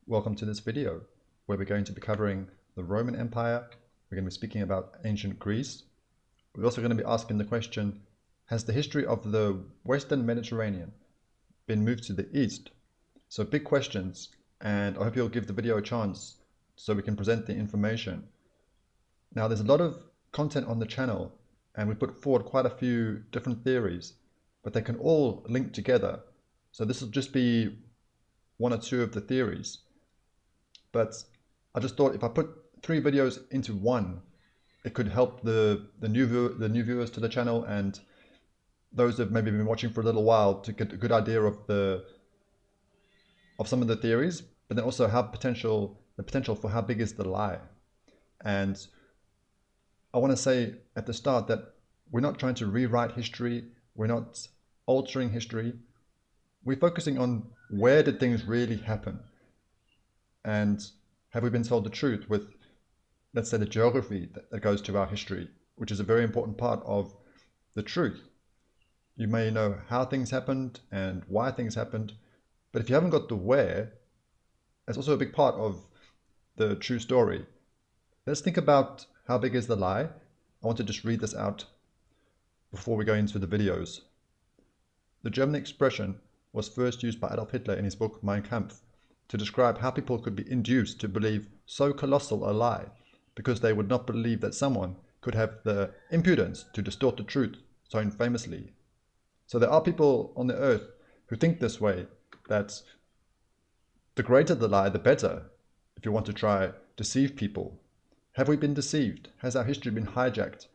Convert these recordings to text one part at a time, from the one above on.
Welcome to this video where we're going to be covering the Roman Empire. We're going to be speaking about ancient Greece. We're also going to be asking the question, has the history of the Western Mediterranean been moved to the East? So big questions, and I hope you'll give the video a chance so we can present the information. Now there's a lot of content on the channel and we put forward quite a few different theories, but they can all link together. So this will just be one or two of the theories. But I just thought if I put 3 videos into one, it could help the new viewers to the channel and those that have maybe been watching for a little while to get a good idea of some of the theories, but then also how the potential for how big is the lie. And I want to say at the start that we're not trying to rewrite history, we're not altering history. We're focusing on where did things really happen, and have we been told the truth with, let's say, the geography that goes to our history, which is a very important part of the truth. You may know how things happened and why things happened, but if you haven't got the where, that's also a big part of the true story. Let's think about how big is the lie. I want to just read this out before we go into the videos. The German expression was first used by Adolf Hitler in his book Mein Kampf to describe how people could be induced to believe so colossal a lie because they would not believe that someone could have the impudence to distort the truth so infamously. So there are people on the earth who think this way, that the greater the lie, the better, if you want to try deceive people. Have we been deceived? Has our history been hijacked?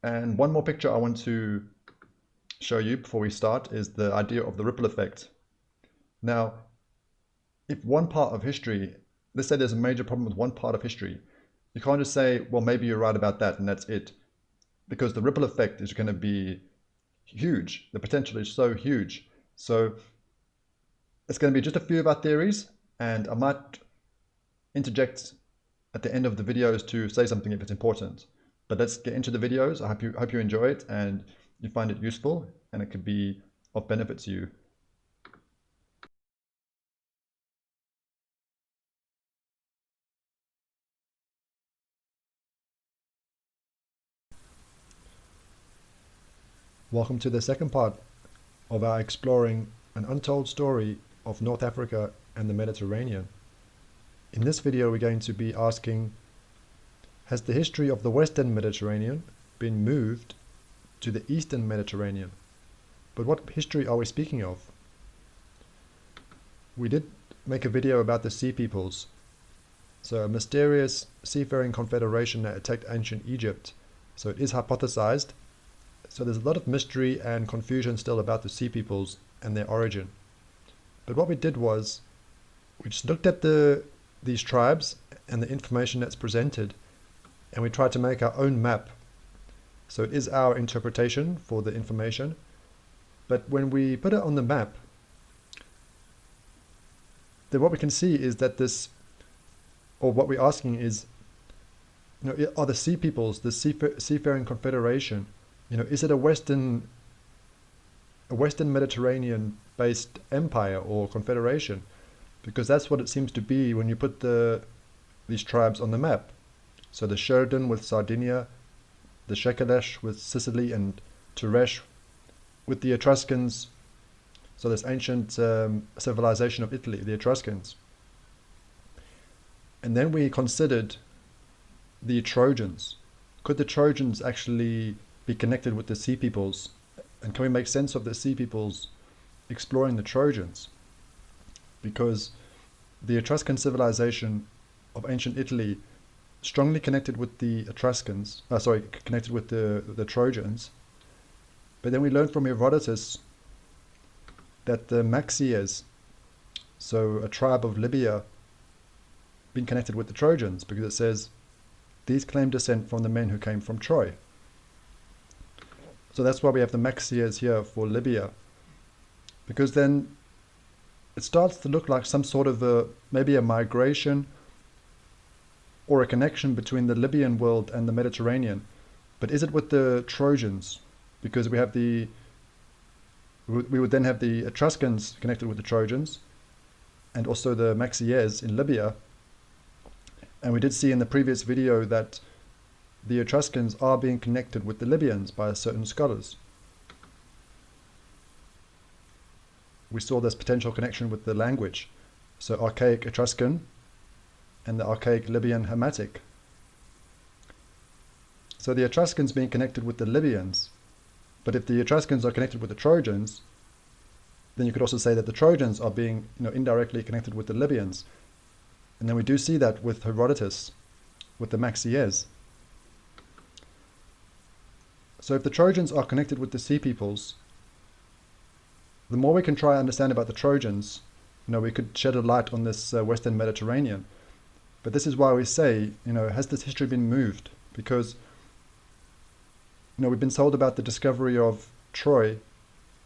And one more picture I want to show you before we start is the idea of the ripple effect. Now, if one part of history, let's say there's a major problem with one part of history, you can't just say, well, maybe you're right about that and that's it. Because the ripple effect is going to be huge. The potential is so huge. So it's going to be just a few of our theories, and I might interject at the end of the videos to say something if it's important. But let's get into the videos. I hope you enjoy it and you find it useful and it could be of benefit to you. Welcome to the second part of our exploring an untold story of North Africa and the Mediterranean. In this video, we're going to be asking, has the history of the Western Mediterranean been moved to the Eastern Mediterranean? But what history are we speaking of? We did make a video about the Sea Peoples, so a mysterious seafaring confederation that attacked ancient Egypt. So it is hypothesized. So there's a lot of mystery and confusion still about the Sea Peoples and their origin. But what we did was, we just looked at these tribes and the information that's presented, and we tried to make our own map. So it is our interpretation for the information. But when we put it on the map, then what we can see is that what we're asking is, are the Sea Peoples, the seafaring confederation, is it a Western Mediterranean based empire or confederation? Because that's what it seems to be when you put these tribes on the map. So the Sheridan with Sardinia, the Shekelesh with Sicily, and Turesh with the Etruscans. So this ancient civilization of Italy, the Etruscans. And then we considered the Trojans. Could the Trojans actually be connected with the Sea Peoples? And can we make sense of the Sea Peoples exploring the Trojans? Because the Etruscan civilization of ancient Italy strongly connected with the Etruscans, connected with the Trojans. But then we learned from Herodotus that the Maxias, so a tribe of Libya, been connected with the Trojans, because it says these claim descent from the men who came from Troy. So that's why we have the Maxias here for Libya, because then it starts to look like some sort of maybe a migration or a connection between the Libyan world and the Mediterranean. But is it with the Trojans? Because we would then have the Etruscans connected with the Trojans, and also the Maxiers in Libya. And we did see in the previous video that the Etruscans are being connected with the Libyans by certain scholars. We saw this potential connection with the language. So archaic Etruscan and the archaic Libyan Hamitic. So the Etruscans being connected with the Libyans. But if the Etruscans are connected with the Trojans, then you could also say that the Trojans are being, indirectly connected with the Libyans. And then we do see that with Herodotus, with the Maxiers. So if the Trojans are connected with the Sea Peoples, the more we can try to understand about the Trojans, we could shed a light on this Western Mediterranean. But this is why we say, has this history been moved? Because, we've been told about the discovery of Troy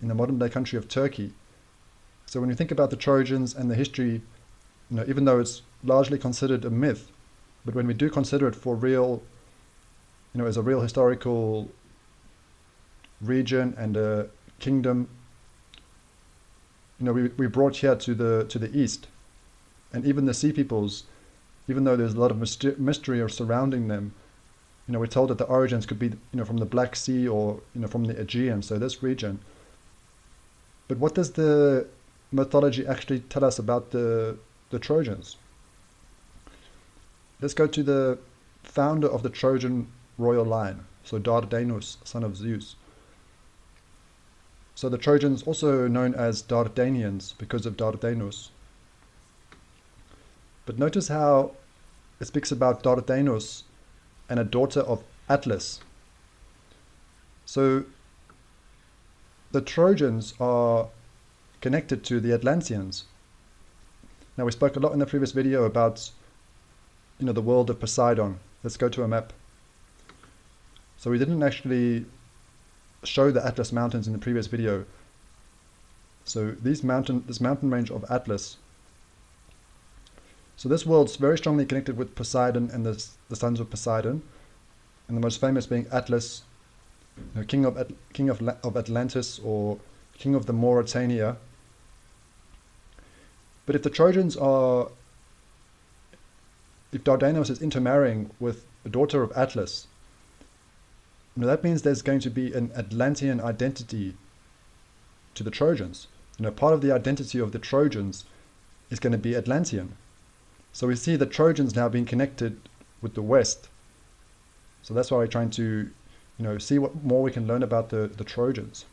in the modern day country of Turkey. So when you think about the Trojans and the history, even though it's largely considered a myth, but when we do consider it for real, as a real historical region and a kingdom, we brought here to the east, and even the Sea Peoples, even though there's a lot of mystery surrounding them, we're told that the origins could be from the Black Sea or from the Aegean, so this region. But what does the mythology actually tell us about the Trojans? Let's go to the founder of the Trojan royal line, so Dardanus, son of Zeus. So the Trojans, also known as Dardanians because of Dardanus. But notice how it speaks about Dardanus and a daughter of Atlas. So the Trojans are connected to the Atlanteans. Now we spoke a lot in the previous video about the world of Poseidon. Let's go to a map. So we didn't actually show the Atlas Mountains in the previous video. So this mountain range of Atlas. So this world's very strongly connected with Poseidon and the sons of Poseidon, and the most famous being Atlas, king of Atlantis, or king of the Mauritania. But if the Trojans if Dardanus is intermarrying with the daughter of Atlas, that means there's going to be an Atlantean identity to the Trojans. Part of the identity of the Trojans is going to be Atlantean. So we see the Trojans now being connected with the West. So that's why we're trying to, see what more we can learn about the Trojans.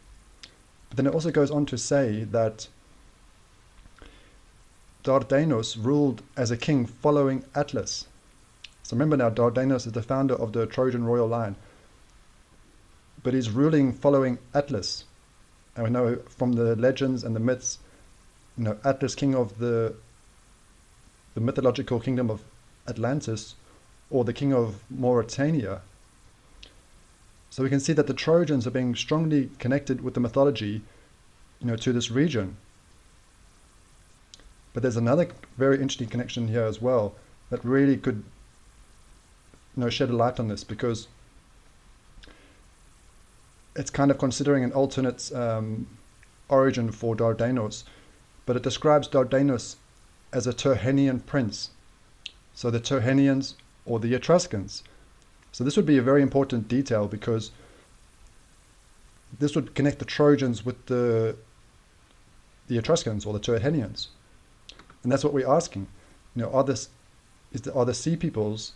But then it also goes on to say that Dardanus ruled as a king following Atlas. So remember now, Dardanus is the founder of the Trojan royal line. But he's ruling following Atlas. And we know from the legends and the myths, Atlas, king of the mythological kingdom of Atlantis, or the king of Mauritania. So we can see that the Trojans are being strongly connected with the mythology, to this region. But there's another very interesting connection here as well that really could, shed a light on this, because it's kind of considering an alternate origin for Dardanus, but it describes Dardanus as a Tyrrhenian prince. So the Tyrrhenians or the Etruscans. So this would be a very important detail, because this would connect the Trojans with the Etruscans or the Tyrrhenians. And that's what we're asking. Are the Sea Peoples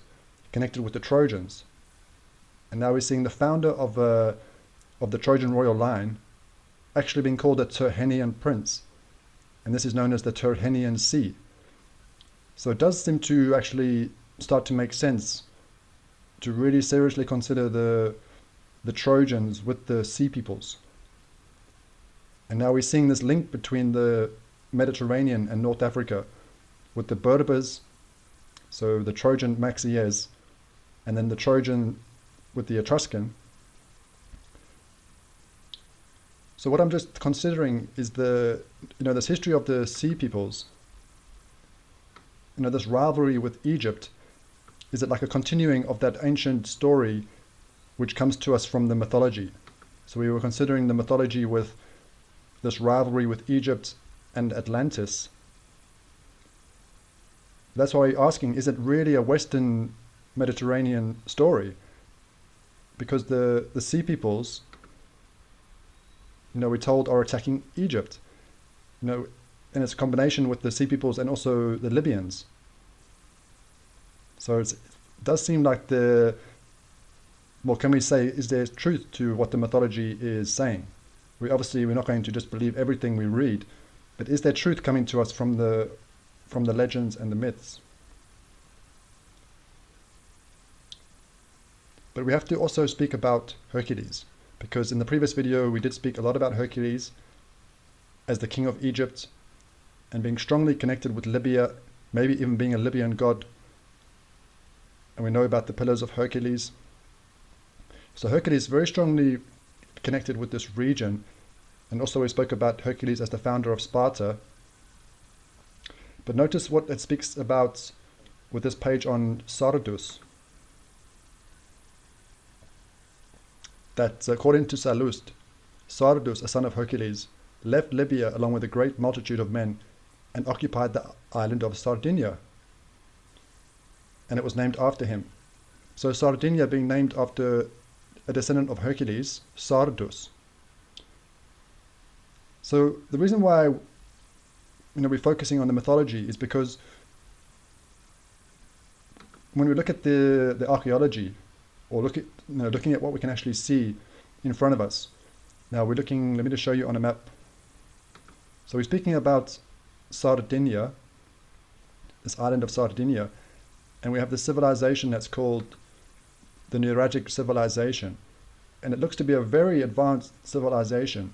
connected with the Trojans? And now we're seeing the founder of the Trojan royal line actually being called a Tyrrhenian prince. And this is known as the Tyrrhenian Sea. So it does seem to actually start to make sense to really seriously consider the Trojans with the Sea Peoples. And now we're seeing this link between the Mediterranean and North Africa with the Berbers, so the Trojan Maxiers, and then the Trojan with the Etruscan. So what I'm just considering is this history of the Sea Peoples, this rivalry with Egypt. Is it like a continuing of that ancient story which comes to us from the mythology? So we were considering the mythology with this rivalry with Egypt and Atlantis. That's why we're asking, is it really a Western Mediterranean story? Because the sea peoples, we're told are attacking Egypt, and it's a combination with the sea peoples and also the Libyans. So it does seem like can we say, is there truth to what the mythology is saying? We're not going to just believe everything we read, but is there truth coming to us from the legends and the myths? But we have to also speak about Hercules, because in the previous video we did speak a lot about Hercules as the king of Egypt and being strongly connected with Libya, maybe even being a Libyan god. And we know about the pillars of Hercules. So Hercules is very strongly connected with this region. And also we spoke about Hercules as the founder of Sparta. But notice what it speaks about with this page on Sardus. That according to Sallust, Sardus, a son of Hercules, left Libya along with a great multitude of men and occupied the island of Sardinia. And it was named after him. So Sardinia being named after a descendant of Hercules, Sardus. So the reason why we're focusing on the mythology is because when we look at the archaeology, or looking at what we can actually see in front of us. Now we're looking, let me just show you on a map. So we're speaking about Sardinia, this island of Sardinia, and we have this civilization that's called the Nuragic civilization, and it looks to be a very advanced civilization.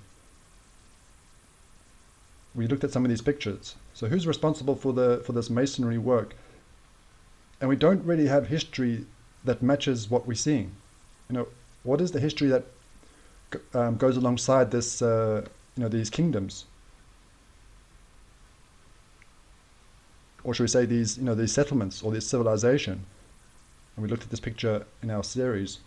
We looked at some of these pictures. So who's responsible for this masonry work? And we don't really have history that matches what we're seeing. What is the history that goes alongside this? These kingdoms, or should we say these settlements or this civilization? And we looked at this picture in our series.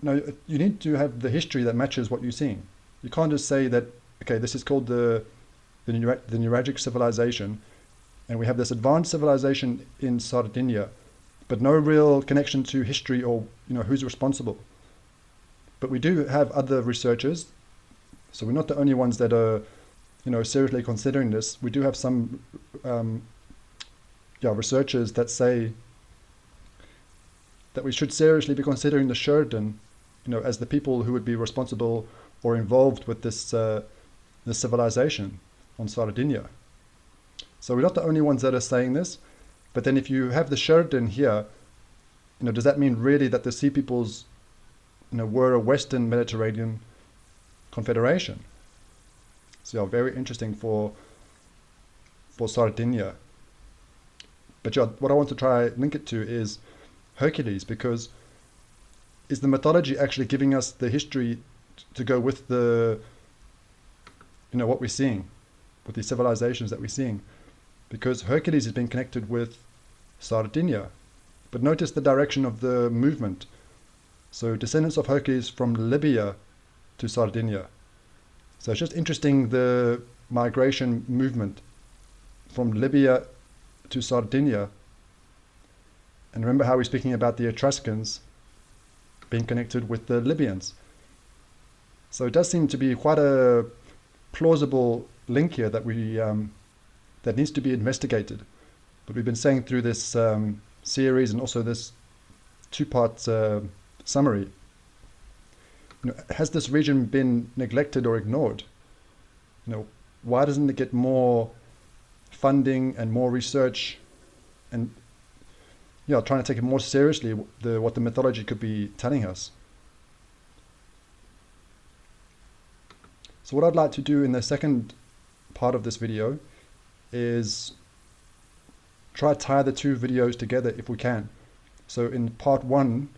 You need to have the history that matches what you're seeing. You can't just say that, okay, this is called the Nuragic civilization, and we have this advanced civilization in Sardinia, but no real connection to history or who's responsible. But we do have other researchers, so we're not the only ones that are seriously considering this. We do have some researchers that say that we should seriously be considering the Sheridan as the people who would be responsible or involved with this civilization on Sardinia. So we're not the only ones that are saying this. But then if you have the Sheridan here, does that mean really that the Sea Peoples were a Western Mediterranean confederation? So very interesting for Sardinia. But what I want to try link it to is Hercules, because is the mythology actually giving us the history to go with the what we're seeing, with these civilizations that we're seeing? Because Hercules has been connected with Sardinia. But notice the direction of the movement. So descendants of Hercules from Libya to Sardinia. So it's just interesting, the migration movement from Libya to Sardinia. And remember how we're speaking about the Etruscans being connected with the Libyans. So it does seem to be quite a plausible link here that that needs to be investigated. But we've been saying through this series and also this two-part summary, has this region been neglected or ignored? Why doesn't it get more funding and more research, and trying to take it more seriously, what the mythology could be telling us? So what I'd like to do in the second part of this video is try to tie the two videos together if we can. So in part one,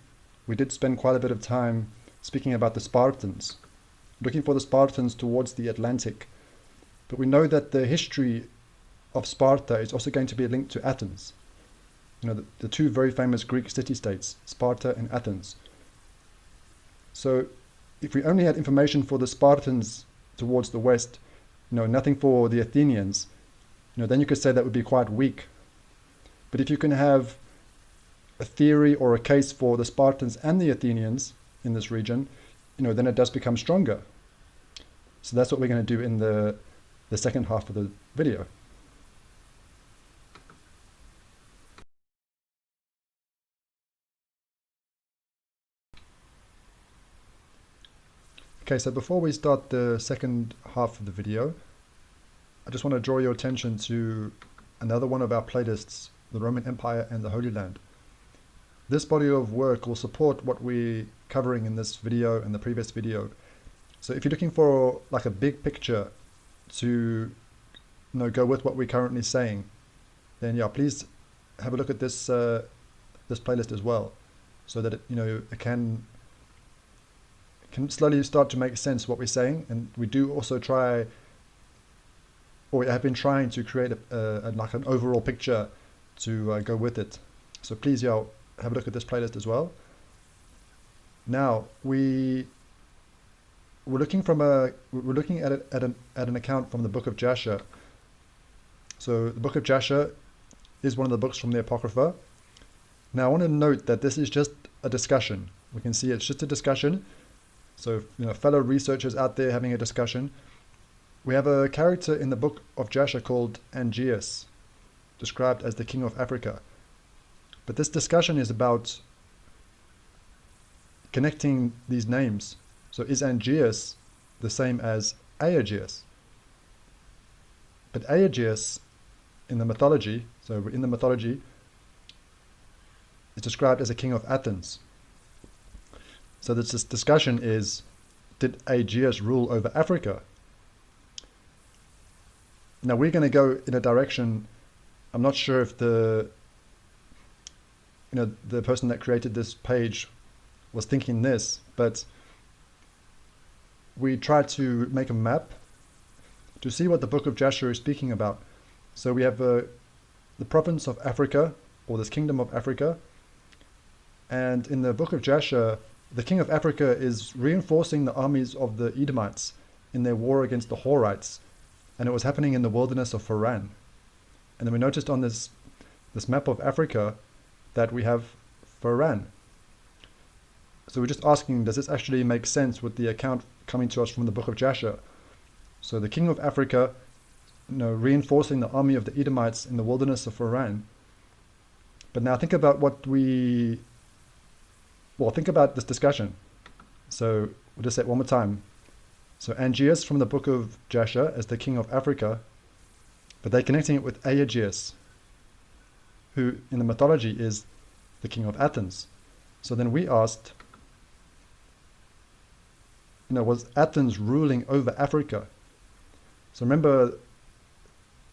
we did spend quite a bit of time speaking about the Spartans, looking for the Spartans towards the Atlantic. But we know that the history of Sparta is also going to be linked to Athens. The two very famous Greek city-states, Sparta and Athens. So if we only had information for the Spartans towards the west, nothing for the Athenians, then you could say that would be quite weak. But if you can have a theory or a case for the Spartans and the Athenians in this region, then it does become stronger. So that's what we're going to do in the second half of the video. Okay, so before we start the second half of the video, I just want to draw your attention to another one of our playlists, the Roman Empire and the Holy Land. This body of work will support what we're covering in this video and the previous video. So if you're looking for like a big picture to go with what we're currently saying, then yeah, please have a look at this this playlist as well, so that it can slowly start to make sense what we're saying. And we do also try, or we have been trying to create like an overall picture to go with it. So please, yeah, have a look at this playlist as well. Now we're looking at it at an account from the Book of Jasher. So the Book of Jasher is one of the books from the Apocrypha. Now I want to note that this is just a discussion. We can see it's just a discussion. So fellow researchers out there having a discussion. We have a character in the Book of Jasher called Angeus, described as the king of Africa. But this discussion is about connecting these names. So is Angeus the same as Aegeus? But Aegeus in the mythology, is described as a king of Athens. So this discussion is, did Aegeus rule over Africa? Now we're going to go in a direction. I'm not sure if the person that created this page was thinking this, but we tried to make a map to see what the Book of Jasher is speaking about. So we have the province of Africa, or this kingdom of Africa, and in the Book of Jasher, the king of Africa is reinforcing the armies of the Edomites in their war against the Horites, and it was happening in the wilderness of Paran. And then we noticed on this map of Africa that we have Paran. So we're just asking, does this actually make sense with the account coming to us from the Book of Jasher? So the king of Africa, reinforcing the army of the Edomites in the wilderness of Paran. But now think about think about this discussion. So we'll just say it one more time. So Angeus from the Book of Jasher as the king of Africa, but they're connecting it with Aegeus, who in the mythology is the king of Athens. So then we asked, was Athens ruling over Africa? So remember,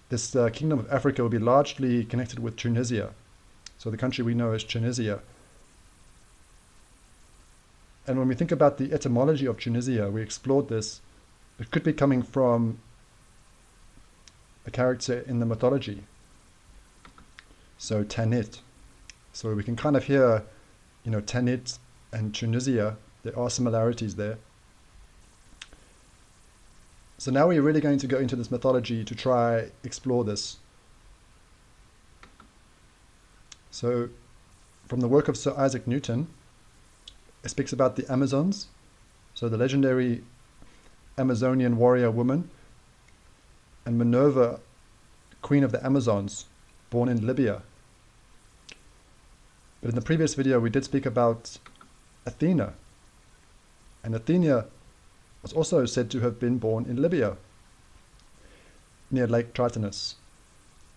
this kingdom of Africa will be largely connected with Tunisia. So the country we know as Tunisia. And when we think about the etymology of Tunisia, we explored this. It could be coming from a character in the mythology. So Tanit. So we can kind of hear, Tanit and Tunisia. There are similarities there. So now we're really going to go into this mythology to try explore this. So from the work of Sir Isaac Newton, it speaks about the Amazons, so the legendary Amazonian warrior woman, and Minerva, queen of the Amazons, born in Libya. But in the previous video we did speak about Athena, and Athena was also said to have been born in Libya, near Lake Tritonus.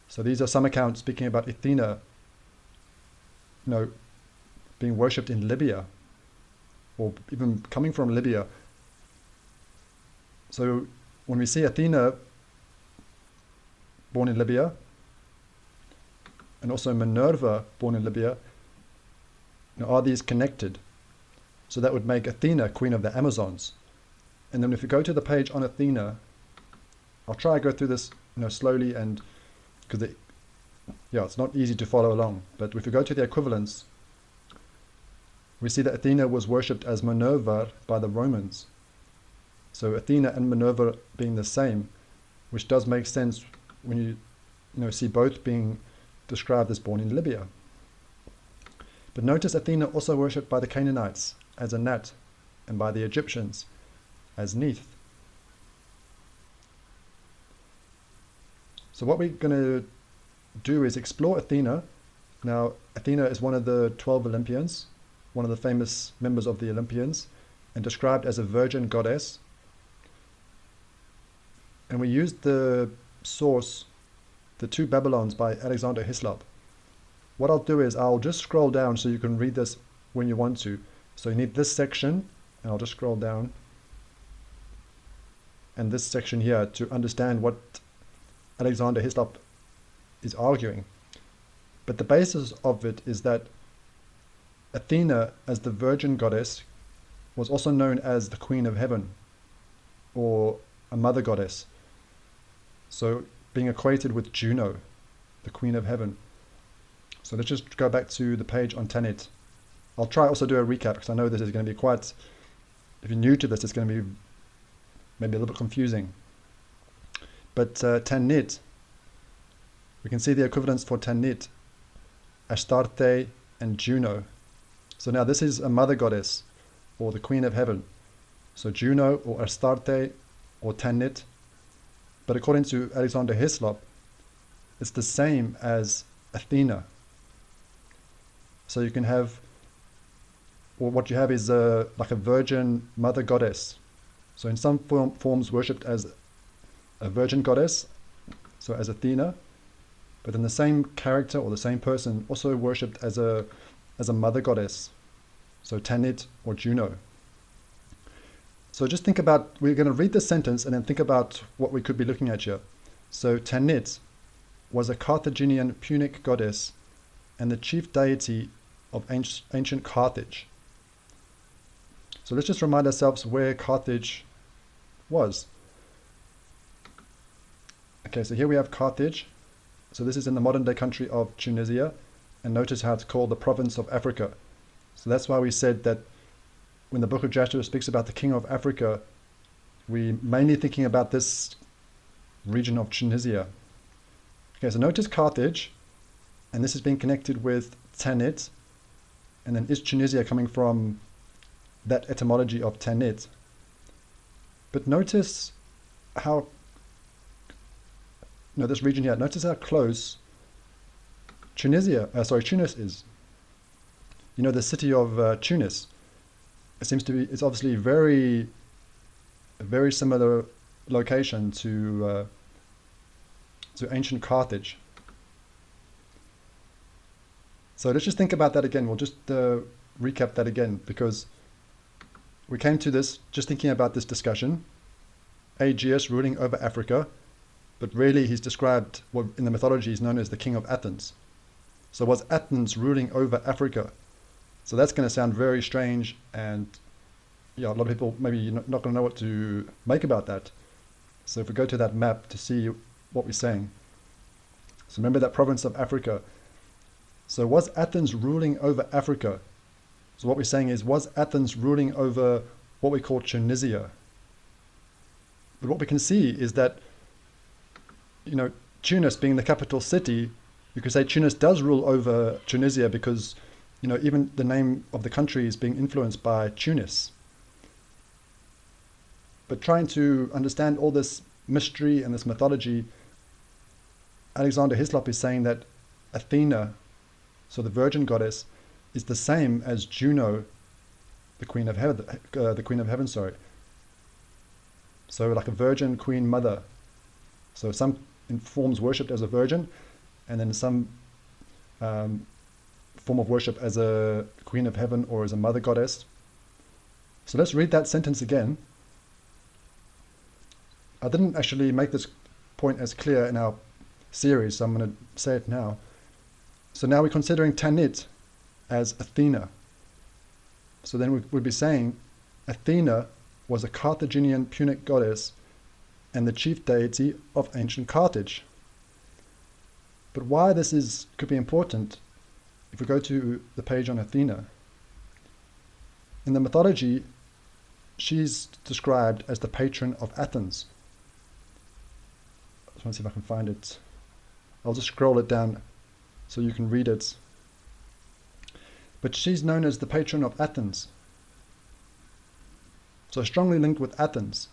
So these are some accounts speaking about Athena, being worshipped in Libya, or even coming from Libya. So when we see Athena born in Libya, and also Minerva born in Libya, are these connected? So that would make Athena queen of the Amazons. And then if we go to the page on Athena, I'll try to go through this slowly, and because it's not easy to follow along. But if we go to the equivalents, we see that Athena was worshipped as Minerva by the Romans. So Athena and Minerva being the same, which does make sense when you see both being described as born in Libya. But notice Athena also worshipped by the Canaanites as Anat, and by the Egyptians as Neith. So what we're going to do is explore Athena. Now, Athena is one of the 12 Olympians, one of the famous members of the Olympians, and described as a virgin goddess. And we used the source, The Two Babylons by Alexander Hislop. What I'll do is I'll just scroll down so you can read this when you want to. So you need this section, and I'll just scroll down, and this section here to understand what Alexander Hislop is arguing. But the basis of it is that Athena, as the virgin goddess, was also known as the Queen of Heaven, or a mother goddess. So being equated with Juno, the Queen of Heaven. So let's just go back to the page on Tanit. I'll try also do a recap, because I know this is going to be quite, if you're new to this, it's going to be maybe a little bit confusing. But Tanit, we can see the equivalents for Tanit, Astarte, and Juno. So now this is a mother goddess, or the Queen of Heaven. So Juno, or Astarte, or Tanit. But according to Alexander Hislop, it's the same as Athena. So you can have, or what you have is like a virgin mother goddess. So in some forms worshipped as a virgin goddess, so as Athena, but then the same character or the same person also worshipped as a mother goddess, so Tanit or Juno. So just think about, we're going to read this sentence and then think about what we could be looking at here. So Tanit was a Carthaginian Punic goddess and the chief deity of ancient Carthage. So let's just remind ourselves where Carthage was. Okay, so here we have Carthage. So this is in the modern day country of Tunisia, and notice how it's called the province of Africa. So that's why we said that when the book of Joshua speaks about the king of Africa, we're mainly thinking about this region of Tunisia. Okay, so notice Carthage, and this is being connected with Tanit, and then is Tunisia coming from that etymology of Tanit. But notice how, this region here, notice how close Tunis is. The city of Tunis. It seems to be, it's obviously a very similar location to ancient Carthage. So let's just think about that again. We'll just recap that again, because we came to this just thinking about this discussion. Aegeus ruling over Africa, but really he's described what in the mythology is known as the king of Athens. So was Athens ruling over Africa? So that's going to sound very strange, and a lot of people maybe you're not going to know what to make about that. So if we go to that map to see what we're saying. So remember that province of Africa. So was Athens ruling over Africa? So what we're saying is, was Athens ruling over what we call Tunisia? But what we can see is that, Tunis being the capital city, you could say Tunis does rule over Tunisia because, even the name of the country is being influenced by Tunis. But trying to understand all this mystery and this mythology, Alexander Hislop is saying that Athena, so the virgin goddess, is the same as Juno, the Queen of Heaven. So like a virgin queen mother. So some in forms worshipped as a virgin, and then some form of worship as a Queen of Heaven or as a mother goddess. So let's read that sentence again. I didn't actually make this point as clear in our series, so I'm going to say it now. So now we're considering Tanit as Athena. So then we'd be saying Athena was a Carthaginian Punic goddess and the chief deity of ancient Carthage. But why this could be important, if we go to the page on Athena, in the mythology, she's described as the patron of Athens. I just want to see if I can find it. I'll just scroll it down so you can read it. But she's known as the patron of Athens. So strongly linked with Athens.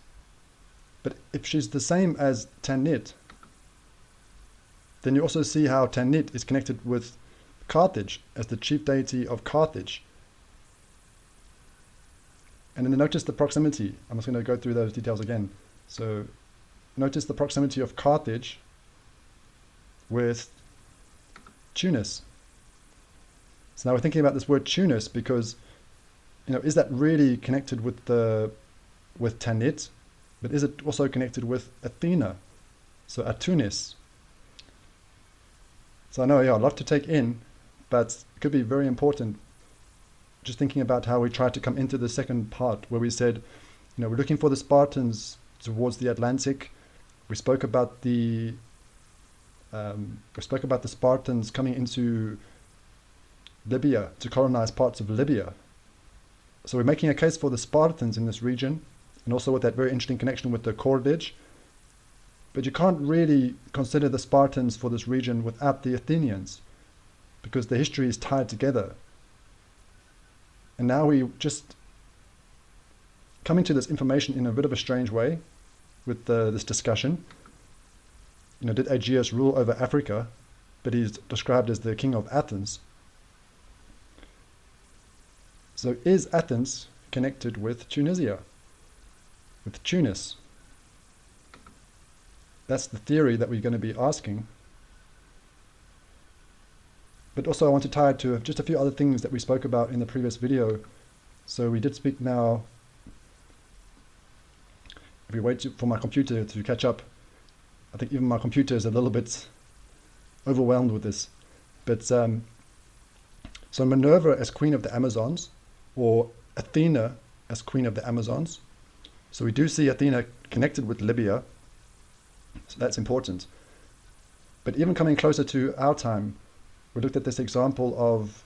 But if she's the same as Tanit, then you also see how Tanit is connected with Carthage as the chief deity of Carthage. And then notice the proximity. I'm just going to go through those details again. So notice the proximity of Carthage with Tunis. So now we're thinking about this word Tunis because, is that really connected with Tanit? But is it also connected with Athena? So Atunis. So I know, a lot to take in, but it could be very important. Just thinking about how we tried to come into the second part where we said, we're looking for the Spartans towards the Atlantic. We spoke about the Spartans coming into Libya to colonize parts of Libya. So we're making a case for the Spartans in this region, and also with that very interesting connection with the cordage. But you can't really consider the Spartans for this region without the Athenians, because the history is tied together. And now we just coming to this information in a bit of a strange way with this discussion. Did Aegeus rule over Africa? But he's described as the king of Athens. So is Athens connected with Tunisia? With Tunis? That's the theory that we're going to be asking. But also I want to tie it to just a few other things that we spoke about in the previous video. So we did speak now, if we wait for my computer to catch up, I think even my computer is a little bit overwhelmed with this. But so Minerva as queen of the Amazons, or Athena as queen of the Amazons. So we do see Athena connected with Libya. So that's important. But even coming closer to our time, we looked at this example of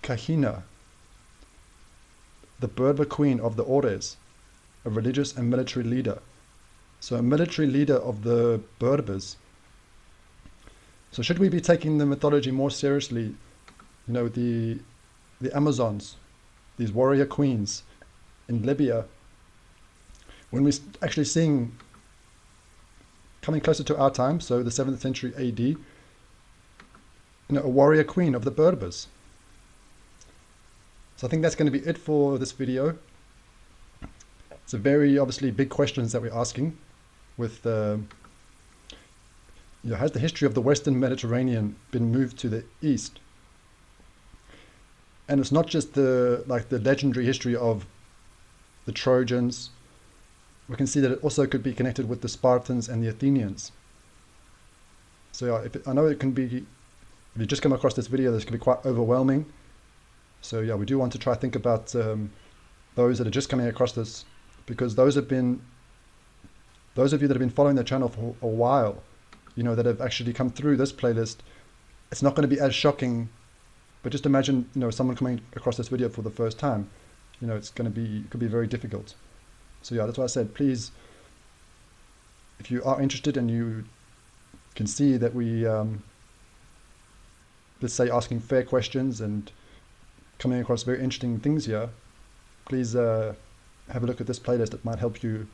Kahina, the Berber queen of the Ores, a religious and military leader. So a military leader of the Berbers. So should we be taking the mythology more seriously? The Amazons, these warrior queens in Libya, when we're actually seeing, coming closer to our time, so the 7th century AD, a warrior queen of the Berbers. So I think that's going to be it for this video. It's a very obviously big questions that we're asking with has the history of the Western Mediterranean been moved to the east? And it's not just the legendary history of the Trojans. We can see that it also could be connected with the Spartans and the Athenians. So I know it can be, if you just come across this video, this can be quite overwhelming. So we do want to try to think about those that are just coming across this, because those of you that have been following the channel for a while, that have actually come through this playlist, it's not going to be as shocking. But just imagine, someone coming across this video for the first time, it could be very difficult. So that's why I said, please, if you are interested and you can see that we, let's say, asking fair questions and coming across very interesting things here, please have a look at this playlist. It might help you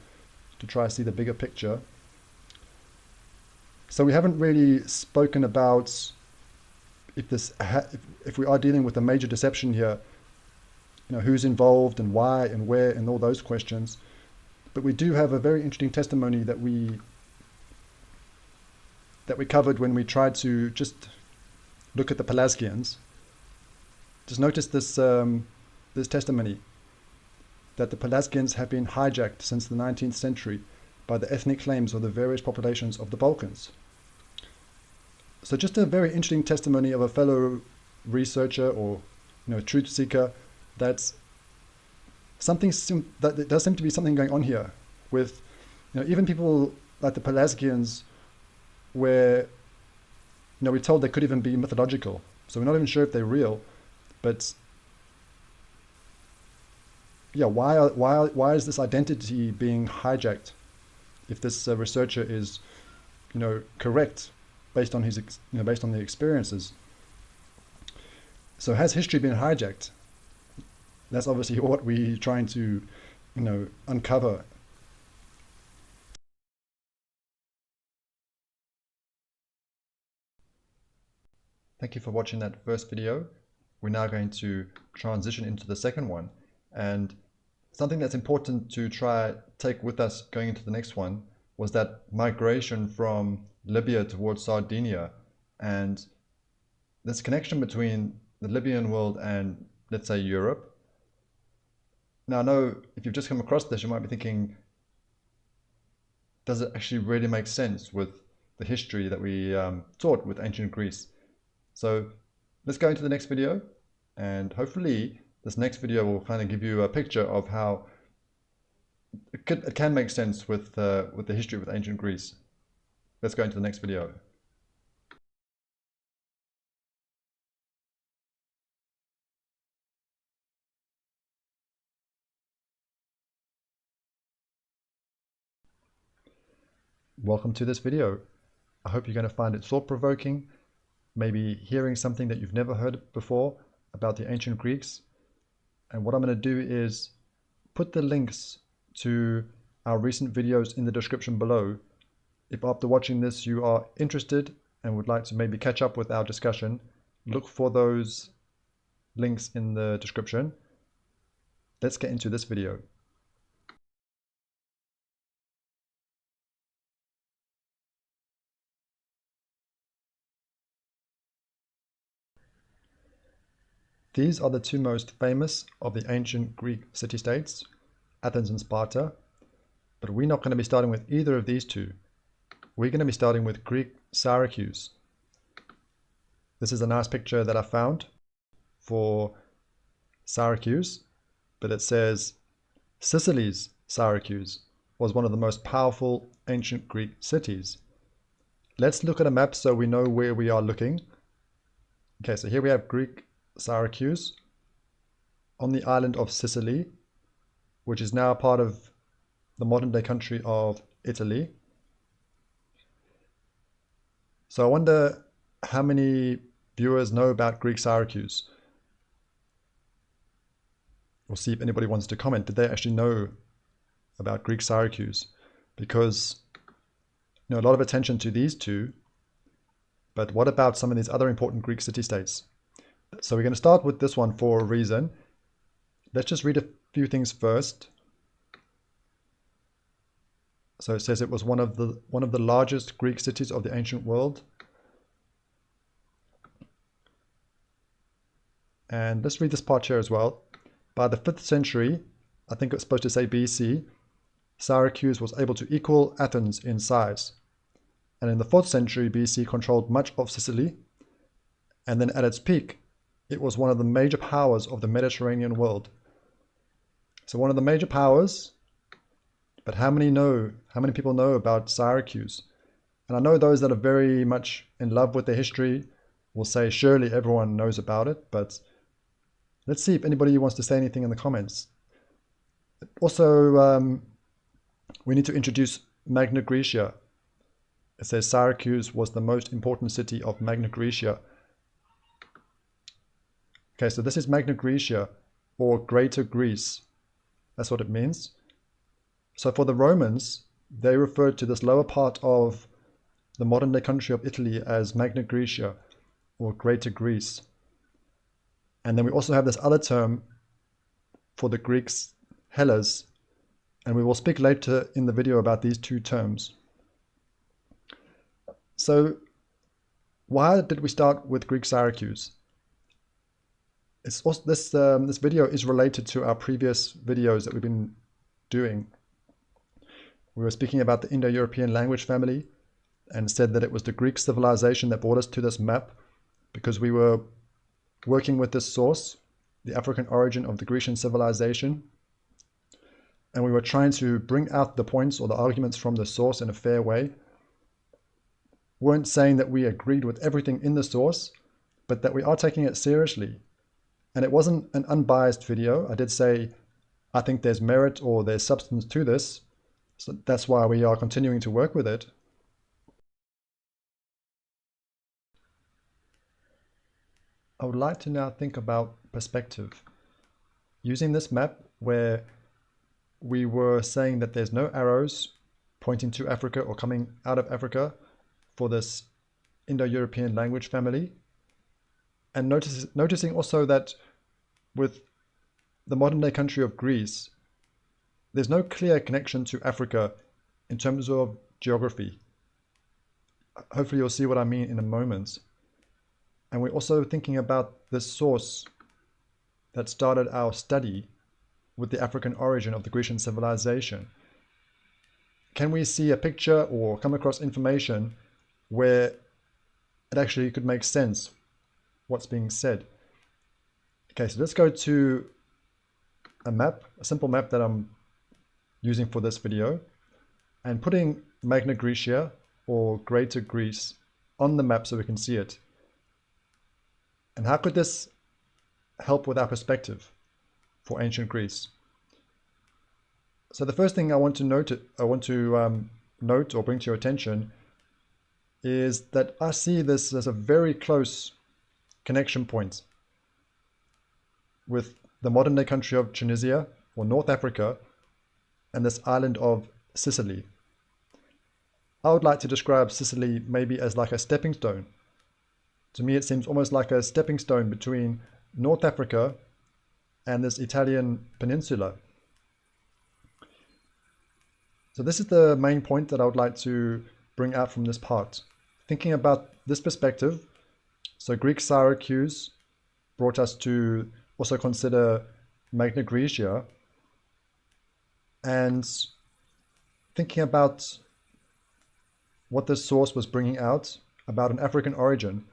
to try to see the bigger picture. So we haven't really spoken about if we are dealing with a major deception here, who's involved and why and where and all those questions. But we do have a very interesting testimony that we covered when we tried to just look at the Pelasgians. Just notice this this testimony that the Pelasgians have been hijacked since the 19th century by the ethnic claims of the various populations of the Balkans. So just a very interesting testimony of a fellow researcher or truth seeker. That's something that there does seem to be something going on here with even people like the Pelasgians, where we're told they could even be mythological. So we're not even sure if they're real, but why is this identity being hijacked if this researcher is correct? based on his, based on the experiences. So has history been hijacked? That's obviously what we're trying to, uncover. Thank you for watching that first video. We're now going to transition into the second one. And something that's important to try take with us going into the next one was that migration from Libya towards Sardinia, and this connection between the Libyan world and, let's say, Europe. Now, I know if you've just come across this, you might be thinking, does it actually really make sense with the history that we taught with ancient Greece? So let's go into the next video, and hopefully this next video will kind of give you a picture of how it can make sense with the history with ancient Greece. Let's go into the next video. Welcome to this video. I hope you're going to find it thought-provoking, maybe hearing something that you've never heard before about the ancient Greeks. And what I'm going to do is put the links to our recent videos in the description below. If after watching this you are interested and would like to maybe catch up with our discussion, look for those links in the description. Let's get into this video. These are the two most famous of the ancient Greek city-states, Athens and Sparta, but we're not going to be starting with either of these two. We're going to be starting with Greek Syracuse. This is a nice picture that I found for Syracuse, but it says Sicily's Syracuse was one of the most powerful ancient Greek cities. Let's look at a map so we know where we are looking. Okay, so here we have Greek Syracuse on the island of Sicily, which is now part of the modern day country of Italy. So I wonder how many viewers know about Greek Syracuse. We'll see if anybody wants to comment. Did they actually know about Greek Syracuse? Because a lot of attention to these two, but what about some of these other important Greek city-states? So we're going to start with this one for a reason. Let's just read a few things first. So it says it was one of the largest Greek cities of the ancient world. And let's read this part here as well. By the 5th century, I think it's supposed to say BC, Syracuse was able to equal Athens in size. And in the 4th century BC controlled much of Sicily. And then at its peak, it was one of the major powers of the Mediterranean world. So one of the major powers, but how many people know about Syracuse? And I know those that are very much in love with the history will say surely everyone knows about it, but let's see if anybody wants to say anything in the comments. Also, we need to introduce Magna Graecia. It says Syracuse was the most important city of Magna Graecia. Okay, so this is Magna Graecia, or Greater Greece. That's what it means. So for the Romans, they referred to this lower part of the modern day country of Italy as Magna Graecia, or Greater Greece. And then we also have this other term for the Greeks, Hellas, and we will speak later in the video about these two terms. So why did we start with Greek Syracuse? It's also, this video is related to our previous videos that we've been doing. We were speaking about the Indo-European language family and said that it was the Greek civilization that brought us to this map because we were working with this source, the African origin of the Grecian civilization, and we were trying to bring out the points or the arguments from the source in a fair way. We weren't saying that we agreed with everything in the source, but that we are taking it seriously. And it wasn't an unbiased video. I did say, I think there's merit or there's substance to this. So that's why we are continuing to work with it. I would like to now think about perspective. Using this map where we were saying that there's no arrows pointing to Africa or coming out of Africa for this Indo-European language family, and noticing also that with the modern day country of Greece, there's no clear connection to Africa in terms of geography. Hopefully you'll see what I mean in a moment. And we're also thinking about this source that started our study with the African origin of the Grecian civilization. Can we see a picture or come across information where it actually could make sense what's being said? Okay, so let's go to a map, a simple map that I'm using for this video, and putting Magna Graecia or Greater Greece on the map so we can see it. And how could this help with our perspective for ancient Greece? So the first thing I want to note or bring to your attention is that I see this as a very close connection point with the modern day country of Tunisia or North Africa and this island of Sicily. I would like to describe Sicily maybe as like a stepping stone. To me, it seems almost like a stepping stone between North Africa and this Italian peninsula. So this is the main point that I would like to bring out from this part. Thinking about this perspective, so Greek Syracuse brought us to also consider Magna Graecia, and thinking about what this source was bringing out about an African origin.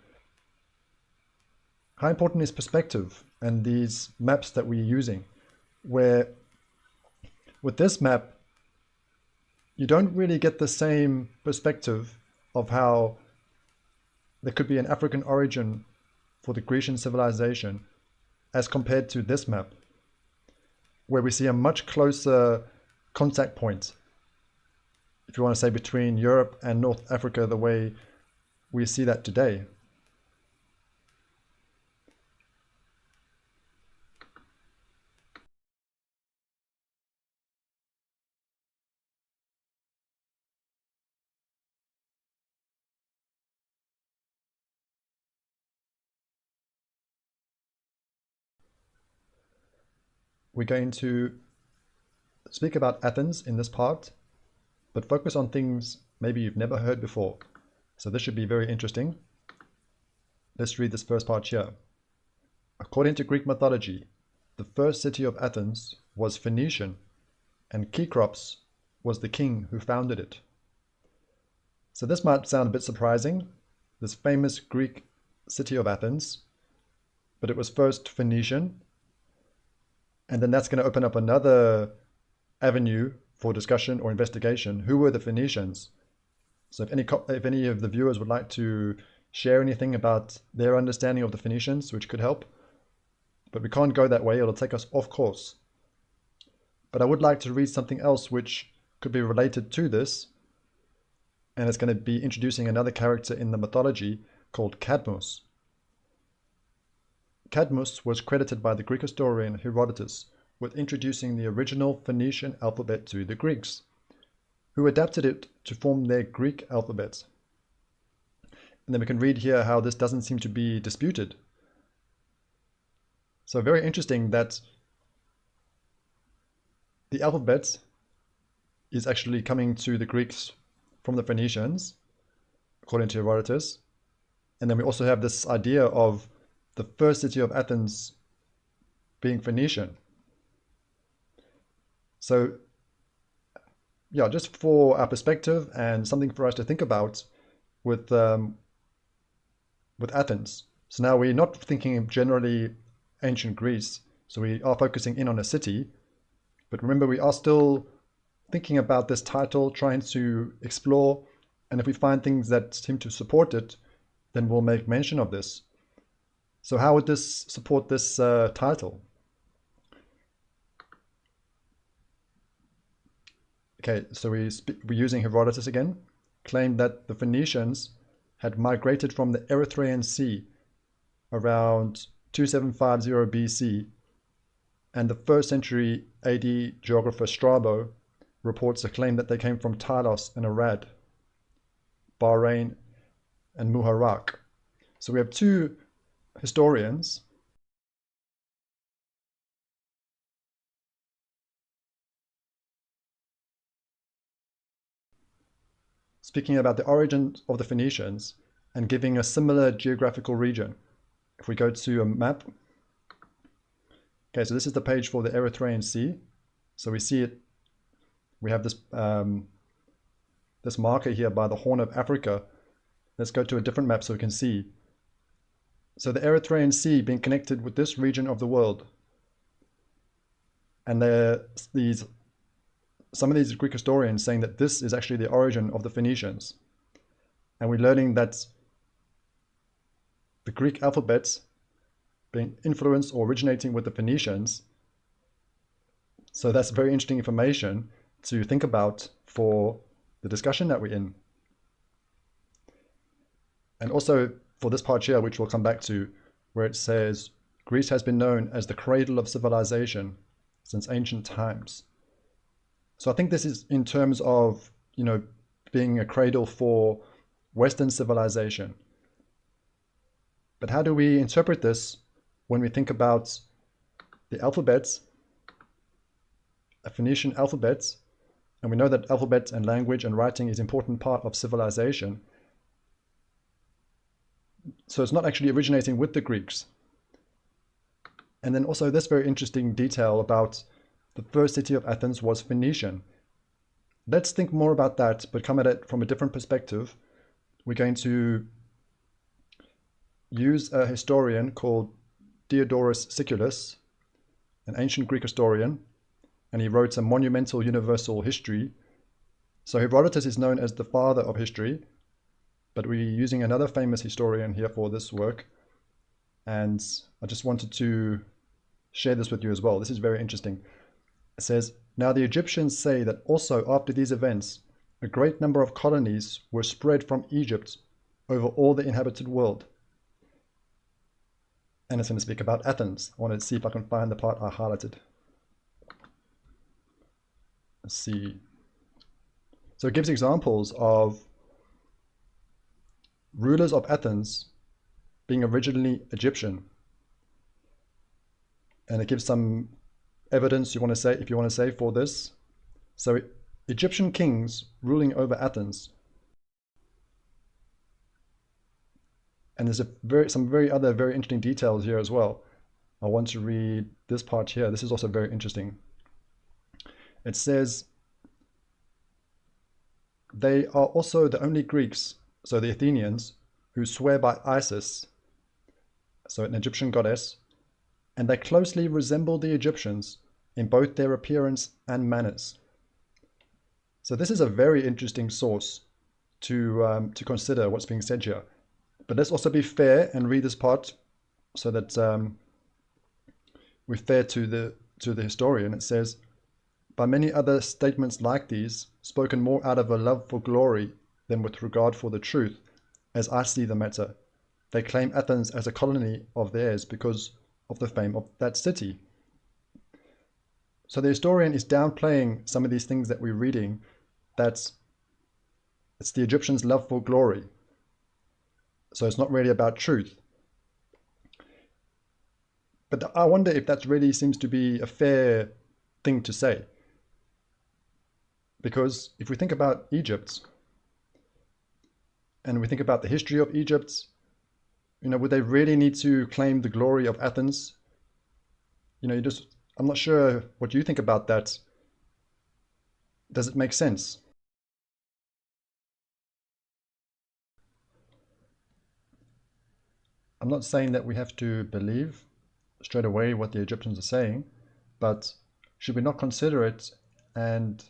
How important is perspective and these maps that we're using, where with this map, you don't really get the same perspective of how there could be an African origin for the Grecian civilization as compared to this map, where we see a much closer contact point, if you want to say, between Europe and North Africa the way we see that today. We're going to speak about Athens in this part, but focus on things maybe you've never heard before. So this should be very interesting. Let's read this first part here. According to Greek mythology, the first city of Athens was Phoenician, and Kekrops was the king who founded it. So this might sound a bit surprising, this famous Greek city of Athens, but it was first Phoenician, and then that's going to open up another avenue for discussion or investigation. Who were the Phoenicians? So if any of the viewers would like to share anything about their understanding of the Phoenicians, which could help, but we can't go that way, it'll take us off course. But I would like to read something else which could be related to this, and it's going to be introducing another character in the mythology called Cadmus. Cadmus was credited by the Greek historian Herodotus with introducing the original Phoenician alphabet to the Greeks, who adapted it to form their Greek alphabet. And then we can read here how this doesn't seem to be disputed. So very interesting that the alphabet is actually coming to the Greeks from the Phoenicians, according to Herodotus. And then we also have this idea of the first city of Athens being Phoenician. So yeah, just for our perspective and something for us to think about with Athens. So now we're not thinking of generally ancient Greece, so we are focusing in on a city, but remember we are still thinking about this title, trying to explore, and if we find things that seem to support it, then we'll make mention of this. So how would this support this title? Okay, so we're using Herodotus again, claimed that the Phoenicians had migrated from the Erythraean Sea around 2750 BC, and the 1st century AD geographer Strabo reports a claim that they came from Tylos and Arad, Bahrain, and Muharraq. So we have two historians speaking about the origin of the Phoenicians and giving a similar geographical region. If we go to a map, okay, so this is the page for the Erythraean Sea. So we see it, we have this, this marker here by the Horn of Africa. Let's go to a different map so we can see. So the Erythraean Sea being connected with this region of the world. And some of these Greek historians saying that this is actually the origin of the Phoenicians. And we're learning that the Greek alphabet being influenced or originating with the Phoenicians. So that's very interesting information to think about for the discussion that we're in. And also for this part here, which we'll come back to, where it says, Greece has been known as the cradle of civilization since ancient times. So I think this is in terms of, being a cradle for Western civilization. But how do we interpret this when we think about the alphabets, a Phoenician alphabet, and we know that alphabet and language and writing is an important part of civilization. So it's not actually originating with the Greeks. And then also this very interesting detail about the first city of Athens was Phoenician. Let's think more about that, but come at it from a different perspective. We're going to use a historian called Diodorus Siculus, an ancient Greek historian, and he wrote a monumental universal history. So Herodotus is known as the father of history, but we're using another famous historian here for this work. And I just wanted to share this with you as well. This is very interesting. It says, now the Egyptians say that also after these events, a great number of colonies were spread from Egypt over all the inhabited world. And it's going to speak about Athens. I want to see if I can find the part I highlighted. Let's see. So it gives examples of rulers of Athens being originally Egyptian. And it gives some evidence if you want to say for this. So Egyptian kings ruling over Athens. And there's some very other very interesting details here as well. I want to read this part here. This is also very interesting. It says, they are also the only Greeks, so the Athenians, who swear by Isis, so an Egyptian goddess, and they closely resemble the Egyptians in both their appearance and manners. So this is a very interesting source to consider what's being said here. But let's also be fair and read this part so that we're fair to the historian. It says, by many other statements like these, spoken more out of a love for glory than with regard for the truth, as I see the matter, they claim Athens as a colony of theirs because of the fame of that city. So the historian is downplaying some of these things that we're reading, that it's the Egyptians' love for glory. So it's not really about truth. But I wonder if that really seems to be a fair thing to say. Because if we think about Egypt, and we think about the history of Egypt, would they really need to claim the glory of Athens? I'm not sure what you think about that. Does it make sense? I'm not saying that we have to believe straight away what the Egyptians are saying, but should we not consider it and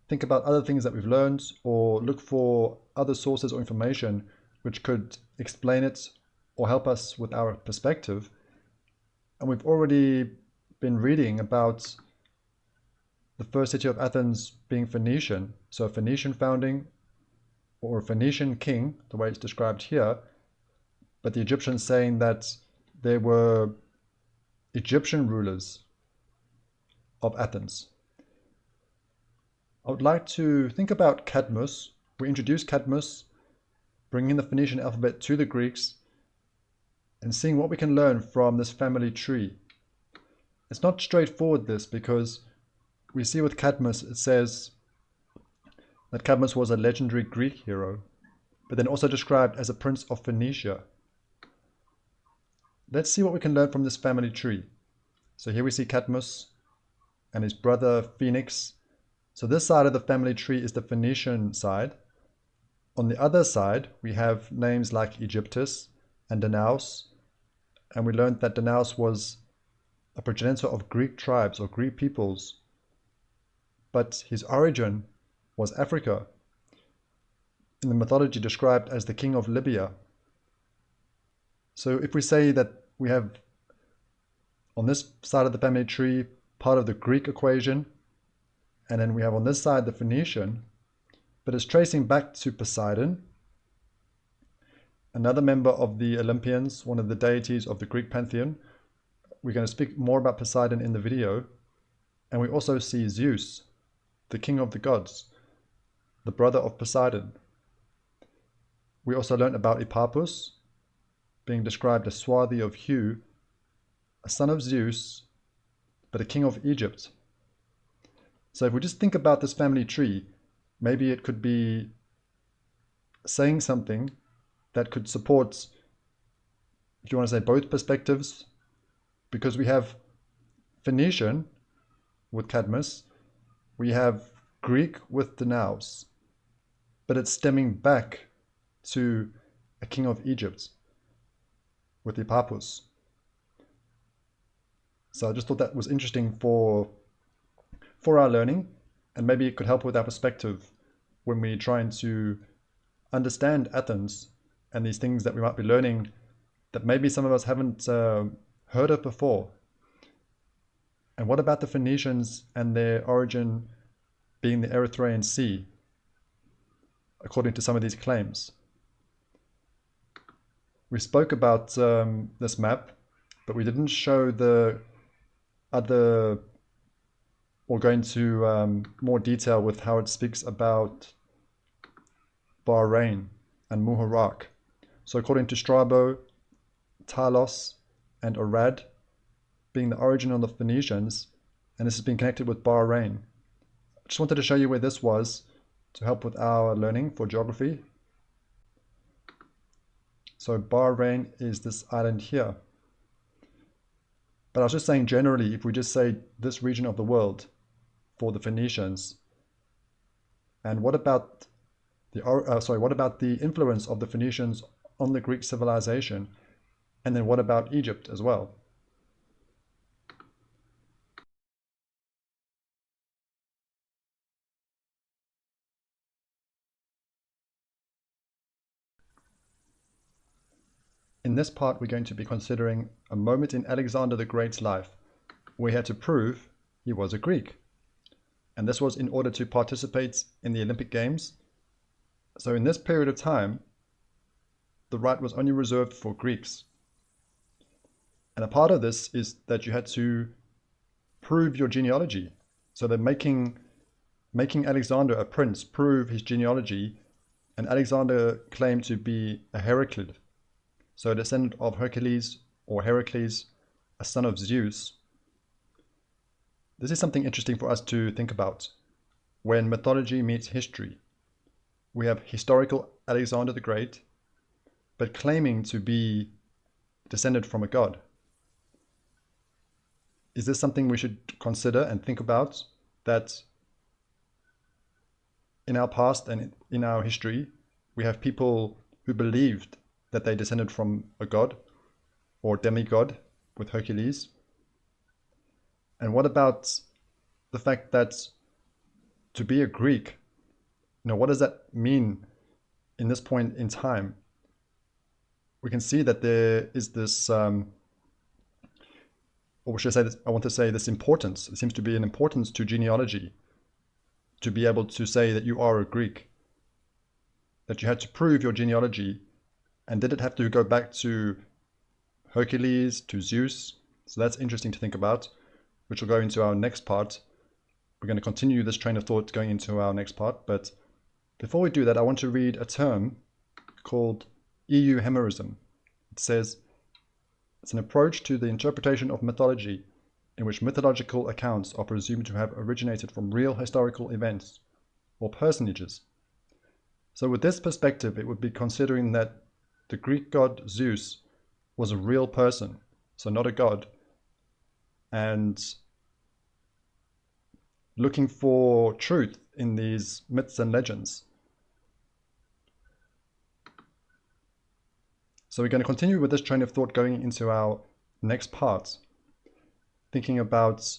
think about other things that we've learned, or look for other sources or information which could explain it or help us with our perspective? And we've already been reading about the first city of Athens being Phoenician, so a Phoenician founding or a Phoenician king, the way it's described here, but the Egyptians saying that there were Egyptian rulers of Athens. I would like to think about Cadmus. We introduce Cadmus, bringing the Phoenician alphabet to the Greeks, and seeing what we can learn from this family tree. It's not straightforward, this, because we see with Cadmus, it says that Cadmus was a legendary Greek hero, but then also described as a prince of Phoenicia. Let's see what we can learn from this family tree. So here we see Cadmus and his brother Phoenix. So this side of the family tree is the Phoenician side. On the other side, we have names like Egyptus and Danaus, and we learned that Danaus was a progenitor of Greek tribes or Greek peoples, but his origin was Africa, in the mythology described as the king of Libya. So if we say that we have on this side of the family tree part of the Greek equation, and then we have on this side the Phoenician, but it's tracing back to Poseidon, another member of the Olympians, one of the deities of the Greek pantheon. We're going to speak more about Poseidon in the video. And we also see Zeus, the king of the gods, the brother of Poseidon. We also learned about Epaphus, being described as swarthy of hue, a son of Zeus, but a king of Egypt. So if we just think about this family tree, maybe it could be saying something that could support, if you want to say, both perspectives, because we have Phoenician with Cadmus, we have Greek with Danaus, but it's stemming back to a king of Egypt with Epaphus. So I just thought that was interesting for our learning, and maybe it could help with our perspective when we're trying to understand Athens and these things that we might be learning that maybe some of us haven't heard of before. And what about the Phoenicians and their origin being the Erythraean Sea, according to some of these claims? We spoke about this map, but we didn't show the other, or go into more detail with how it speaks about Bahrain and Muharraq. So according to Strabo, Talos and Arad being the origin of the Phoenicians, and this has been connected with Bahrain. I just wanted to show you where this was to help with our learning for geography. So Bahrain is this island here. But I was just saying generally, if we just say this region of the world for the Phoenicians, and what about the influence of the Phoenicians on the Greek civilization, and then what about Egypt as well? In this part, we're going to be considering a moment in Alexander the Great's life where he had to prove he was a Greek. And this was in order to participate in the Olympic Games. So in this period of time, the right was only reserved for Greeks. And a part of this is that you had to prove your genealogy. So they're making Alexander a prince prove his genealogy, and Alexander claimed to be a Heraclid, so a descendant of Hercules or Heracles, a son of Zeus. This is something interesting for us to think about when mythology meets history. We have historical Alexander the Great, but claiming to be descended from a god. Is this something we should consider and think about, that in our past and in our history, we have people who believed that they descended from a god or demigod with Hercules? And what about the fact that to be a Greek, what does that mean in this point in time? We can see that there is this, or should I say this, I want to say this importance. It seems to be an importance to genealogy, to be able to say that you are a Greek, that you had to prove your genealogy. And did it have to go back to Hercules to Zeus. So that's interesting to think about, which will go into our next part. We're going to continue this train of thought going into our next part. But before we do that, I want to read a term called euhemerism. It says, it's an approach to the interpretation of mythology in which mythological accounts are presumed to have originated from real historical events or personages. So with this perspective, it would be considering that the Greek god Zeus was a real person, so not a god, and looking for truth in these myths and legends. So we're going to continue with this train of thought going into our next part, thinking about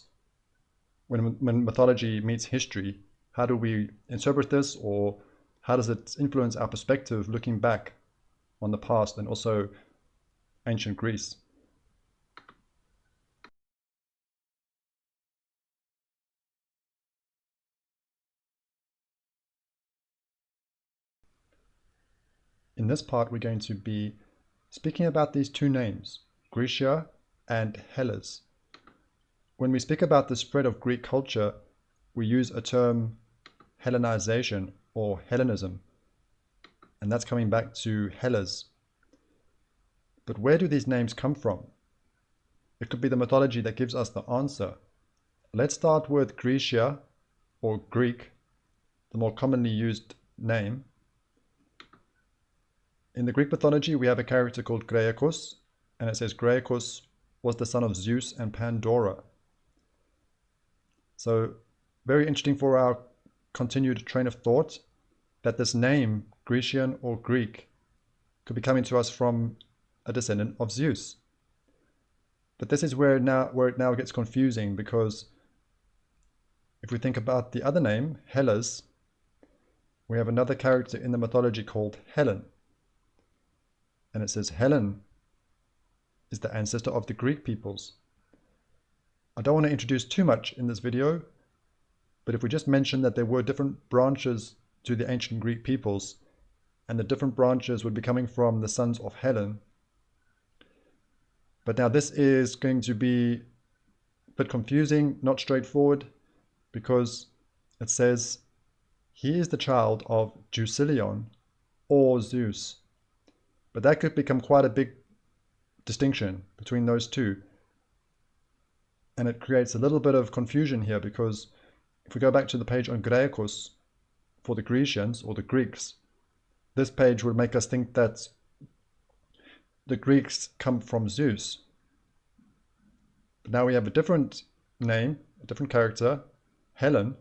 when mythology meets history, how do we interpret this, or how does it influence our perspective looking back on the past and also ancient Greece. In this part, we're going to be speaking about these two names, Grecia and Hellas. When we speak about the spread of Greek culture, we use a term Hellenization or Hellenism, and that's coming back to Hellas. But where do these names come from? It could be the mythology that gives us the answer. Let's start with Grecia, or Greek, the more commonly used name. In the Greek mythology, we have a character called Graecus, and it says Graecus was the son of Zeus and Pandora. So very interesting for our continued train of thought that this name, Grecian or Greek, could be coming to us from a descendant of Zeus. But this is where it now gets confusing, because if we think about the other name, Hellas, we have another character in the mythology called Helen. And it says Helen is the ancestor of the Greek peoples. I don't want to introduce too much in this video, but if we just mention that there were different branches to the ancient Greek peoples, and the different branches would be coming from the sons of Helen. But now this is going to be a bit confusing, not straightforward, because it says he is the child of Deucalion or Zeus. But that could become quite a big distinction between those two. And it creates a little bit of confusion here, because if we go back to the page on Graecus for the Grecians or the Greeks, this page would make us think that the Greeks come from Zeus. But now we have a different name, a different character, Helen,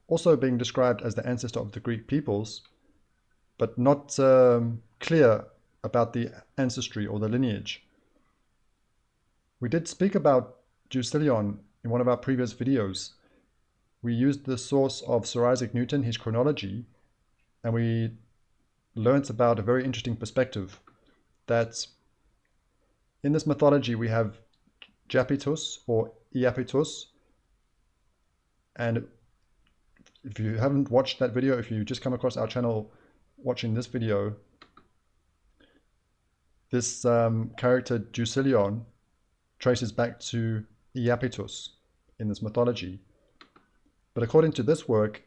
also being described as the ancestor of the Greek peoples, but not clear about the ancestry or the lineage. We did speak about Deucalion in one of our previous videos. We used the source of Sir Isaac Newton, his chronology, and we learnt about a very interesting perspective, that in this mythology we have Japetus or Iapetus, and if you haven't watched that video, if you just come across our channel watching this video, this character Deucalion traces back to Iapetus in this mythology. But according to this work,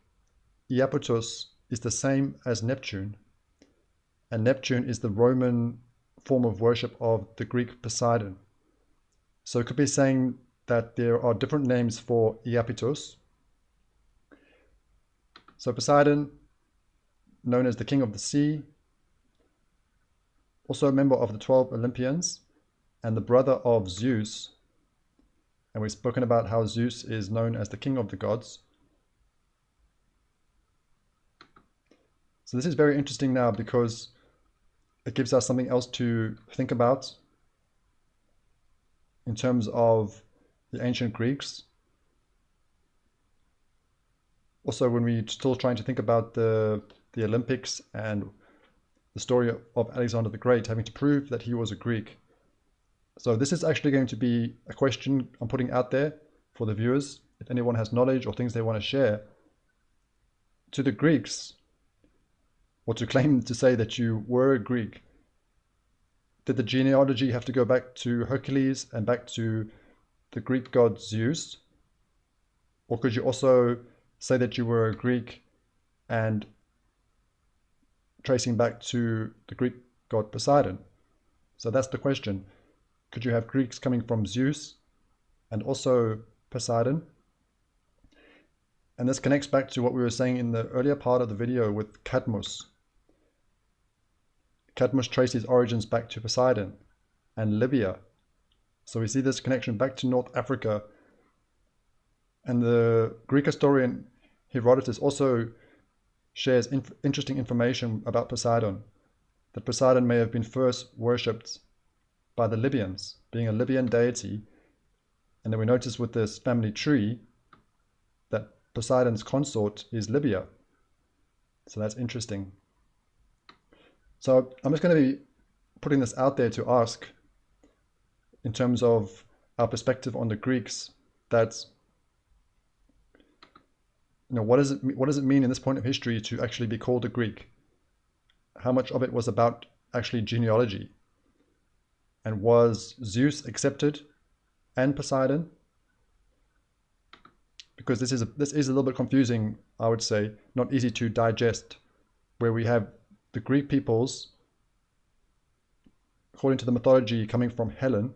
Iapetus is the same as Neptune, and Neptune is the Roman form of worship of the Greek Poseidon. So it could be saying that there are different names for Iapetus. So Poseidon, known as the king of the sea, also a member of the 12 Olympians, and the brother of Zeus. And we've spoken about how Zeus is known as the king of the gods. So this is very interesting now, because it gives us something else to think about in terms of the ancient Greeks. Also, when we're still trying to think about the Olympics and the story of Alexander the Great having to prove that he was a Greek. So this is actually going to be a question I'm putting out there for the viewers. If anyone has knowledge or things they want to share to the Greeks, or to claim to say that you were a Greek, did the genealogy have to go back to Hercules and back to the Greek god Zeus? Or could you also say that you were a Greek and tracing back to the Greek god Poseidon? So that's the question. Could you have Greeks coming from Zeus and also Poseidon? And this connects back to what we were saying in the earlier part of the video with Cadmus. Cadmus traced his origins back to Poseidon and Libya. So we see this connection back to North Africa. And the Greek historian Herodotus also shares interesting information about Poseidon, that Poseidon may have been first worshipped by the Libyans, being a Libyan deity. And then we notice with this family tree that Poseidon's consort is Libya. So that's interesting. So I'm just going to be putting this out there to ask, in terms of our perspective on the Greeks, that, what does it mean in this point of history to actually be called a Greek? How much of it was about actually genealogy? And was Zeus accepted and Poseidon? Because this is a little bit confusing, I would say, not easy to digest, where we have the Greek peoples, according to the mythology, coming from Helen,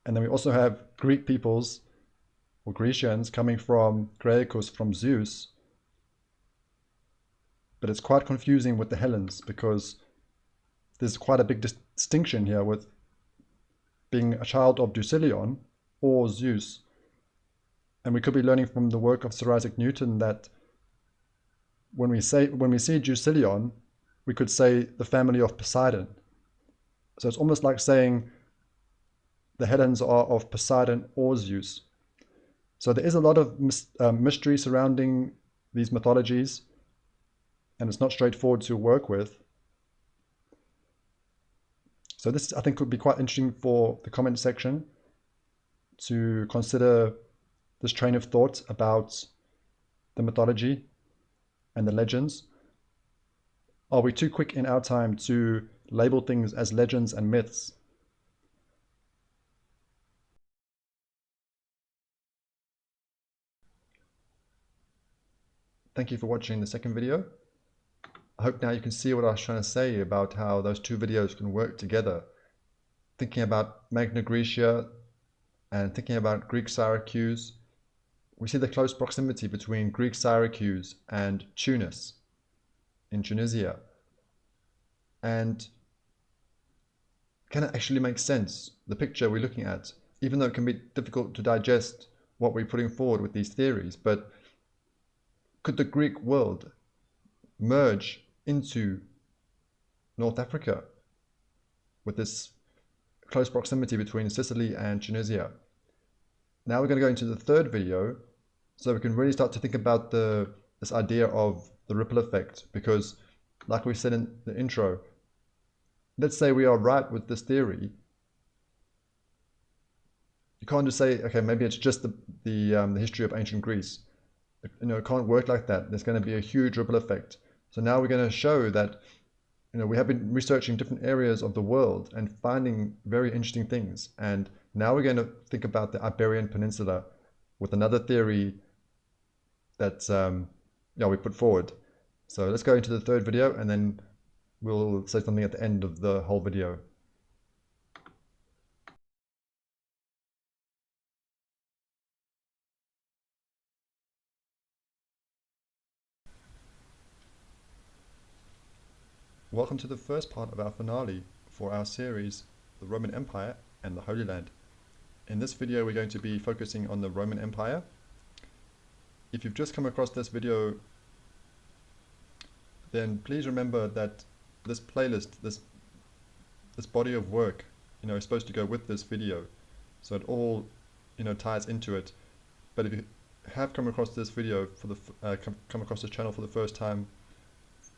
and then we also have Greek peoples, or Grecians, coming from Graecus, from Zeus. But it's quite confusing with the Hellenes, because there's quite a big distinction here with being a child of Deucalion or Zeus. And we could be learning from the work of Sir Isaac Newton that when we see Deucalion, we could say the family of Poseidon. So it's almost like saying the Hellenes are of Poseidon or Zeus. So there is a lot of mystery surrounding these mythologies, and it's not straightforward to work with. So this, I think, could be quite interesting for the comment section to consider this train of thought about the mythology and the legends. Are we too quick in our time to label things as legends and myths? Thank you for watching the second video. I hope now you can see what I was trying to say about how those two videos can work together. Thinking about Magna Graecia and thinking about Greek Syracuse, we see the close proximity between Greek Syracuse and Tunis in Tunisia. And can it actually make sense, the picture we're looking at, even though it can be difficult to digest what we're putting forward with these theories? But could the Greek world merge into North Africa with this close proximity between Sicily and Tunisia? Now we're going to go into the third video, so we can really start to think about this idea of the ripple effect, because like we said in the intro, let's say we are right with this theory. You can't just say, okay, maybe it's just the history of ancient Greece. It can't work like that. There's going to be a huge ripple effect. So now we're going to show that we have been researching different areas of the world and finding very interesting things. And now we're going to think about the Iberian Peninsula with another theory that we put forward. So let's go into the third video, and then we'll say something at the end of the whole video. Welcome to the first part of our finale for our series, The Roman Empire and the Holy Land. In this video, we're going to be focusing on the Roman Empire. If you've just come across this video, then please remember that this playlist, this body of work, is supposed to go with this video, so it all, ties into it. But if you have come across this video for the come across this channel for the first time,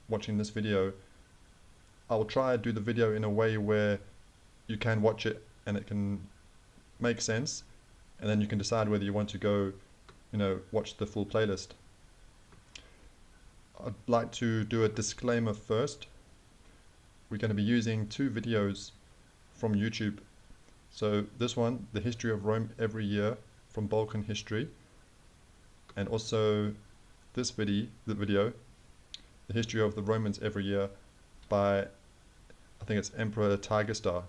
watching this video, I will try to do the video in a way where you can watch it and it can make sense, and then you can decide whether you want to go, watch the full playlist. I'd like to do a disclaimer first. We're going to be using two videos from YouTube. So this one, the history of Rome every year from Balkan history, and also this video, the history of the Romans every year by, I think it's Emperor Tiger Star.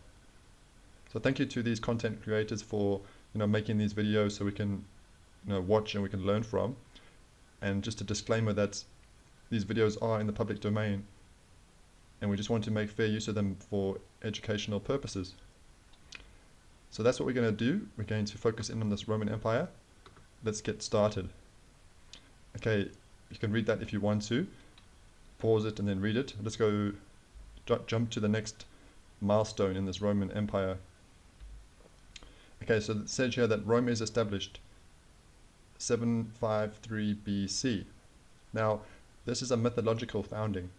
So thank you to these content creators for making these videos so we can watch and we can learn from. And just a disclaimer that these videos are in the public domain, and we just want to make fair use of them for educational purposes. So that's what we're going to do. We're going to focus in on this Roman Empire. Let's get started. Okay, you can read that if you want to. Pause it and then read it. Let's go jump to the next milestone in this Roman Empire. Okay, so it says here that Rome is established 753 BC. Now, this is a mythological founding.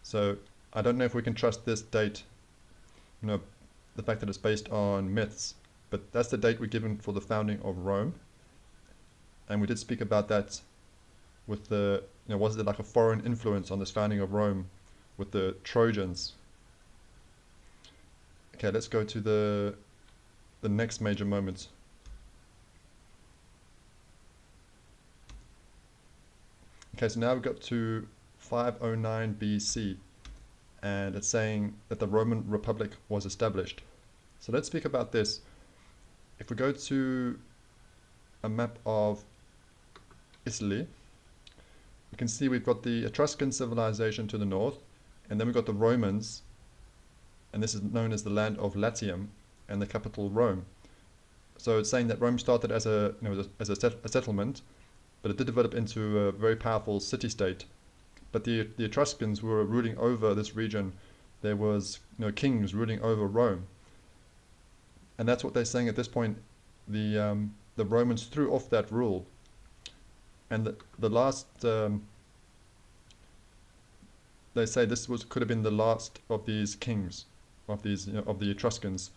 So I don't know if we can trust this date, the fact that it's based on myths, but that's the date we're given for the founding of Rome. And we did speak about that with the, was there like a foreign influence on this founding of Rome with the Trojans? Okay, let's go to the next major moment. Okay, so now we've got to 509 BC, and it's saying that the Roman Republic was established. So let's speak about this. If we go to a map of Italy, we can see we've got the Etruscan civilization to the north, and then we've got the Romans, and this is known as the land of Latium, and the capital Rome. So it's saying that Rome started as a settlement, but it did develop into a very powerful city-state. But the Etruscans were ruling over this region. There was kings ruling over Rome, and that's what they're saying at this point. The Romans threw off that rule, and the last they say this could have been the last of these kings, of the Etruscans.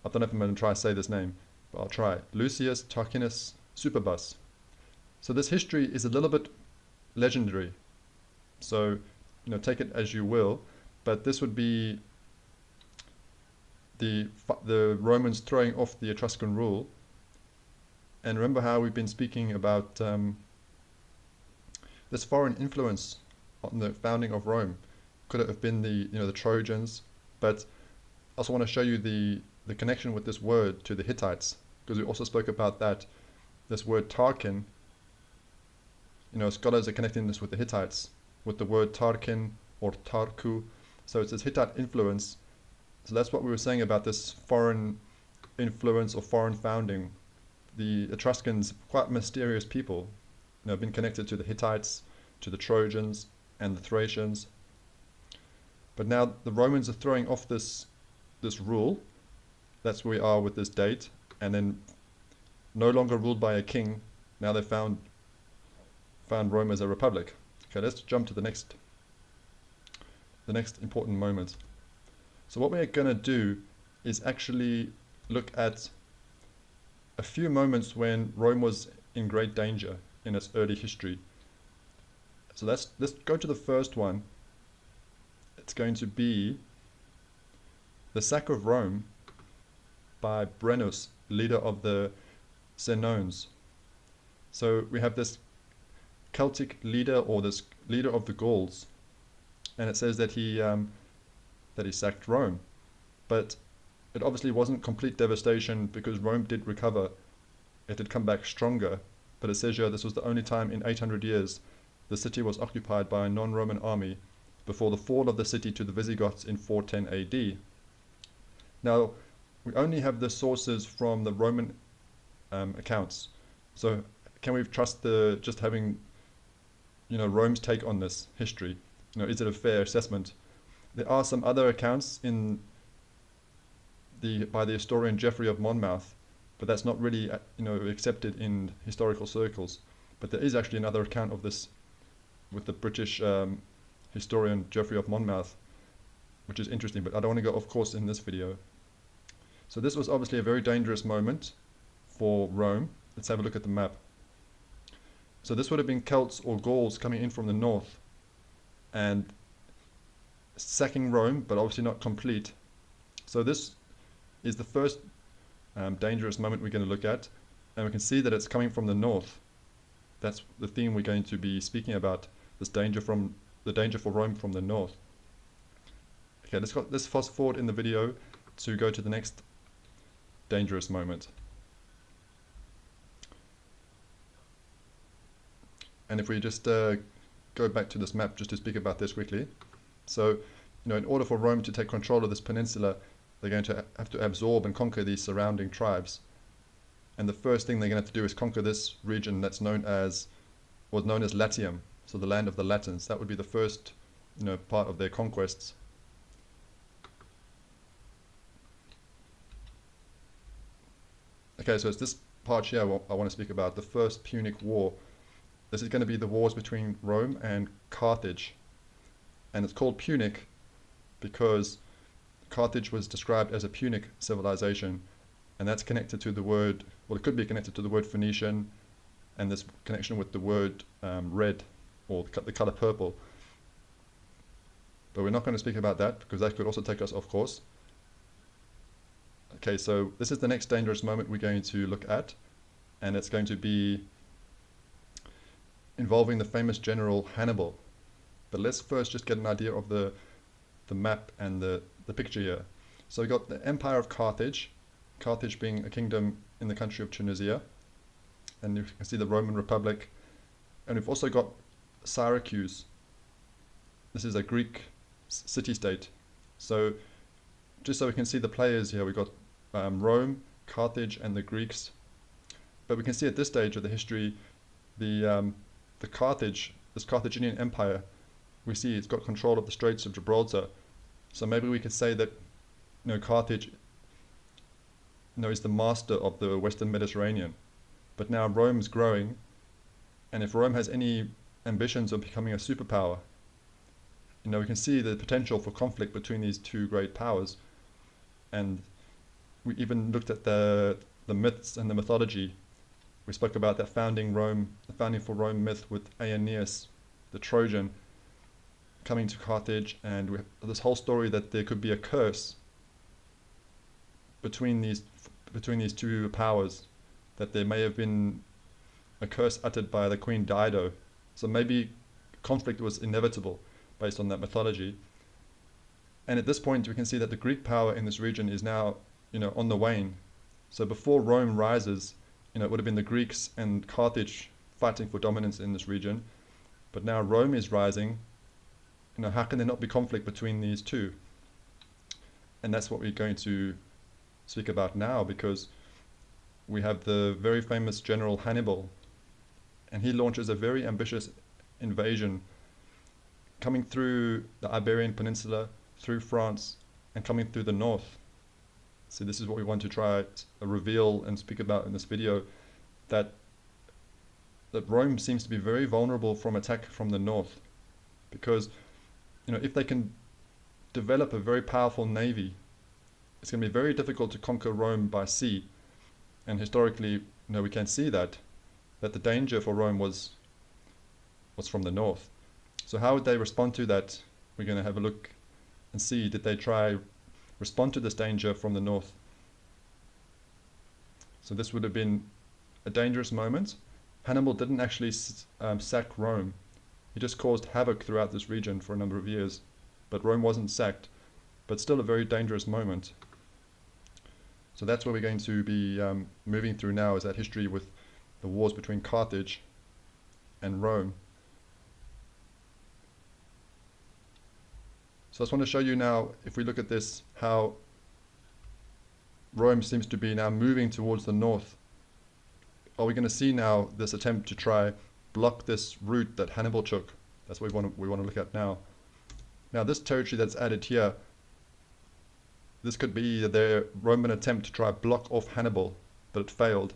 I don't know if I'm going to try to say this name, but I'll try. Lucius Tarquinius Superbus. So this history is a little bit legendary. So, take it as you will, but this would be the Romans throwing off the Etruscan rule. And remember how we've been speaking about this foreign influence on the founding of Rome. Could it have been the Trojans? But I also want to show you the connection with this word to the Hittites, because we also spoke about that. This word Tarkin, scholars are connecting this with the Hittites, with the word Tarkin or Tarku. So it's this Hittite influence. So that's what we were saying about this foreign influence or foreign founding. The Etruscans, quite mysterious people, been connected to the Hittites, to the Trojans, and the Thracians. But now the Romans are throwing off this rule. That's where we are with this date, and then no longer ruled by a king. Now they found Rome as a republic. Okay, let's jump to the next important moment. So what we're going to do is actually look at a few moments when Rome was in great danger in its early history. So let's go to the first one. It's going to be the sack of Rome by Brennus, leader of the Senones. So we have this Celtic leader, or this leader of the Gauls, and it says that he sacked Rome, but it obviously wasn't complete devastation, because Rome did recover. It did come back stronger, but it says here this was the only time in 800 years the city was occupied by a non-Roman army, before the fall of the city to the Visigoths in 410 AD. Now, we only have the sources from the Roman accounts, so can we trust just having Rome's take on this history? Is it a fair assessment? There are some other accounts by the historian Geoffrey of Monmouth, but that's not really accepted in historical circles. But there is actually another account of this with the British historian Geoffrey of Monmouth, which is interesting, but I don't want to go off course in this video. So this was obviously a very dangerous moment for Rome. Let's have a look at the map. So this would have been Celts or Gauls coming in from the north and sacking Rome, but obviously not complete. So this is the first dangerous moment we're going to look at, and we can see that it's coming from the north. That's the theme we're going to be speaking about, this danger for Rome from the north. Okay, let's fast forward in the video to go to the next dangerous moment. And if we just go back to this map just to speak about this quickly. So, in order for Rome to take control of this peninsula, they're going to have to absorb and conquer these surrounding tribes. And the first thing they're going to have to do is conquer this region that's known as Latium, so the land of the Latins. That would be the first, part of their conquests. Okay, so it's this part here I want to speak about, the First Punic War. This is going to be the wars between Rome and Carthage. And it's called Punic because Carthage was described as a Punic civilization. And that's connected to the word, well, it could be connected to the word Phoenician, and this connection with the word red, or the color purple. But we're not going to speak about that because that could also take us off course. Okay, so this is the next dangerous moment we're going to look at, and it's going to be involving the famous general Hannibal. But let's first just get an idea of the map and the picture here. So we've got the Empire of Carthage, Carthage being a kingdom in the country of Tunisia, and you can see the Roman Republic, and we've also got Syracuse. This is a Greek city-state. So just so we can see the players here, we've got Rome, Carthage, and the Greeks. But we can see at this stage of the history, this Carthaginian Empire, we see it's got control of the Straits of Gibraltar. So maybe we could say that, Carthage, is the master of the Western Mediterranean. But now Rome's growing, and if Rome has any ambitions of becoming a superpower, we can see the potential for conflict between these two great powers. And we even looked at the myths and the mythology. We spoke about that founding for Rome myth with Aeneas, the Trojan, coming to Carthage, and we have this whole story that there could be a curse between these two powers, that there may have been a curse uttered by the Queen Dido. So maybe conflict was inevitable based on that mythology. And at this point, we can see that the Greek power in this region is now, on the wane. So before Rome rises, it would have been the Greeks and Carthage fighting for dominance in this region. But now Rome is rising. How can there not be conflict between these two? And that's what we're going to speak about now, because we have the very famous general Hannibal, and he launches a very ambitious invasion coming through the Iberian Peninsula, through France, and coming through the north. So this is what we want to try to reveal and speak about in this video, that Rome seems to be very vulnerable from attack from the north, because if they can develop a very powerful navy, it's going to be very difficult to conquer Rome by sea. And historically, we can see that the danger for Rome was from the north. So how would they respond to that? We're going to have a look and see, did they respond to this danger from the north? So this would have been a dangerous moment. Hannibal didn't actually sack Rome. He just caused havoc throughout this region for a number of years. But Rome wasn't sacked, but still a very dangerous moment. So that's where we're going to be moving through now, is that history with the wars between Carthage and Rome. So I just want to show you now, if we look at this, how Rome seems to be now moving towards the north. Are we going to see now this attempt to try block this route that Hannibal took? That's what we want to look at now. Now this territory that's added here, this could be their Roman attempt to try block off Hannibal, but it failed.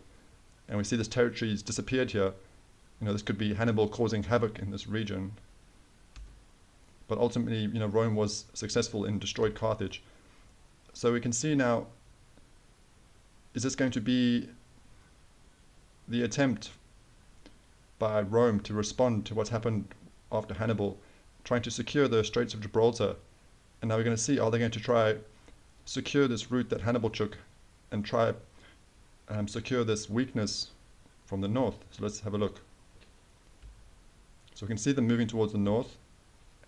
And we see this territory's disappeared here. This could be Hannibal causing havoc in this region. But ultimately, Rome was successful in destroyed Carthage. So we can see now, is this going to be the attempt by Rome to respond to what's happened after Hannibal, trying to secure the Straits of Gibraltar? And now we're going to see, are they going to try secure this route that Hannibal took and try secure this weakness from the north. So let's have a look. So we can see them moving towards the north,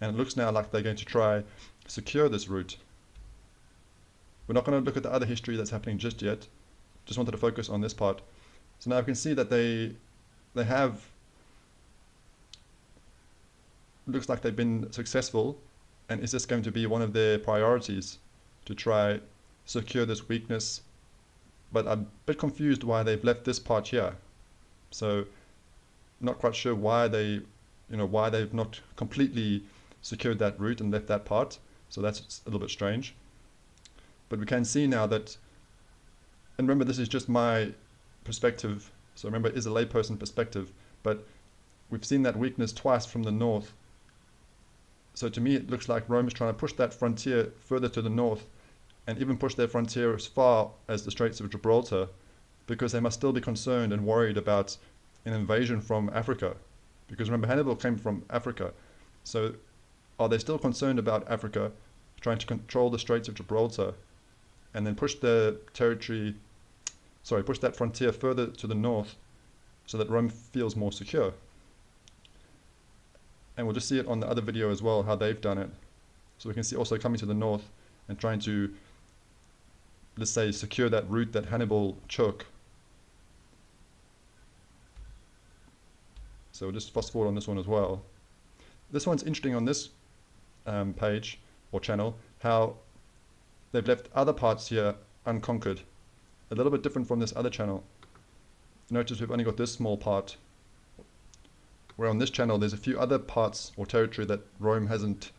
and it looks now like they're going to try secure this route. We're not going to look at the other history that's happening just yet. Just wanted to focus on this part. So now we can see that they have, looks like they've been successful, and is this going to be one of their priorities to try secure this weakness? But I'm a bit confused why they've left this part here. So not quite sure why why they've not completely secured that route and left that part. So that's a little bit strange. But we can see now that, and remember, this is just my perspective. So remember, it is a layperson perspective, but we've seen that weakness twice from the north. So to me, it looks like Rome is trying to push that frontier further to the north, and even push their frontier as far as the Straits of Gibraltar, because they must still be concerned and worried about an invasion from Africa. Because remember, Hannibal came from Africa. So are they still concerned about Africa, trying to control the Straits of Gibraltar, and then push the push that frontier further to the north so that Rome feels more secure? And we'll just see it on the other video as well, how they've done it. So we can see also coming to the north and trying to, let's say, secure that route that Hannibal took. So we'll just fast forward on this one as well. This one's interesting on this page or channel, how they've left other parts here unconquered. A little bit different from this other channel. Notice we've only got this small part, where on this channel there's a few other parts or territory that Rome hasn't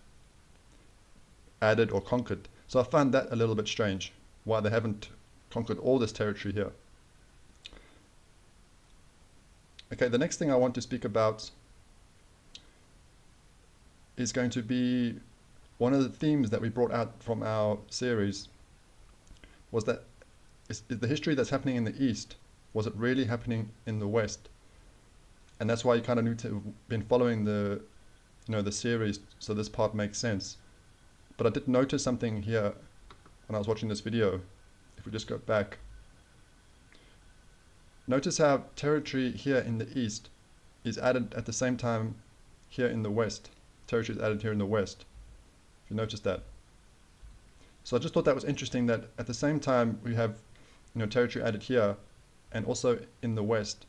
added or conquered. So I find that a little bit strange, why they haven't conquered all this territory here. Okay, the next thing I want to speak about is going to be one of the themes that we brought out from our series, was that is the history that's happening in the East, was it really happening in the West? And that's why you kind of need to have been following the series, so this part makes sense. But I did notice something here when I was watching this video. If we just go back, notice how territory here in the East is added at the same time here in the West. Territory is added here in the West, if you notice that. So I just thought that was interesting, that at the same time we have territory added here and also in the West.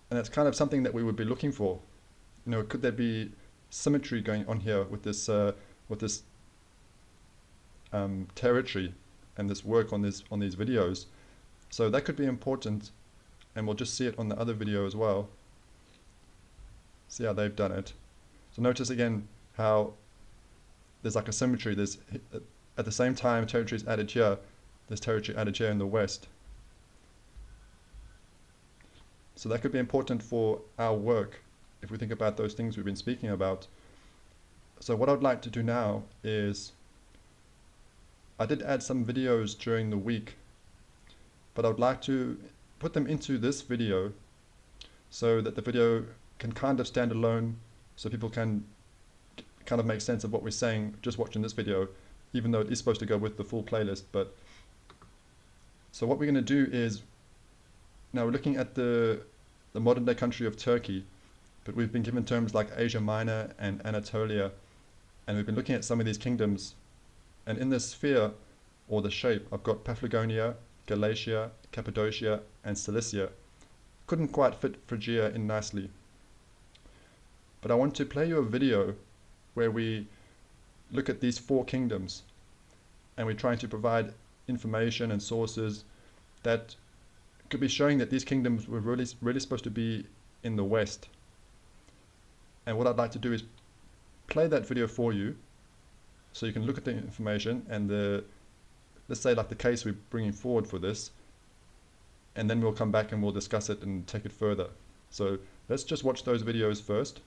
And that's kind of something that we would be looking for. Could there be symmetry going on here with this territory and this work on these videos? So that could be important, and we'll just see it on the other video as well. See how they've done it. So notice again how there's like a symmetry. There's, at the same time territory is added here, there's territory added here in the West. So that could be important for our work if we think about those things we've been speaking about. So what I'd like to do now is, I did add some videos during the week, but I'd like to put them into this video so that the video can kind of stand alone, so people can kind of make sense of what we're saying just watching this video, even though it is supposed to go with the full playlist. But so what we're going to do is, now we're looking at the modern day country of Turkey, but we've been given terms like Asia Minor and Anatolia, and we've been looking at some of these kingdoms. And in this sphere, or the shape, I've got Paphlagonia, Galatia, Cappadocia, and Cilicia. Couldn't quite fit Phrygia in nicely. But I want to play you a video where we look at these 4 kingdoms, and we're trying to provide information and sources that could be showing that these kingdoms were really supposed to be in the West. And what I'd like to do is play that video for you, so you can look at the information and let's say like the case we're bringing forward for this, and then we'll come back and we'll discuss it and take it further. So let's just watch those videos first.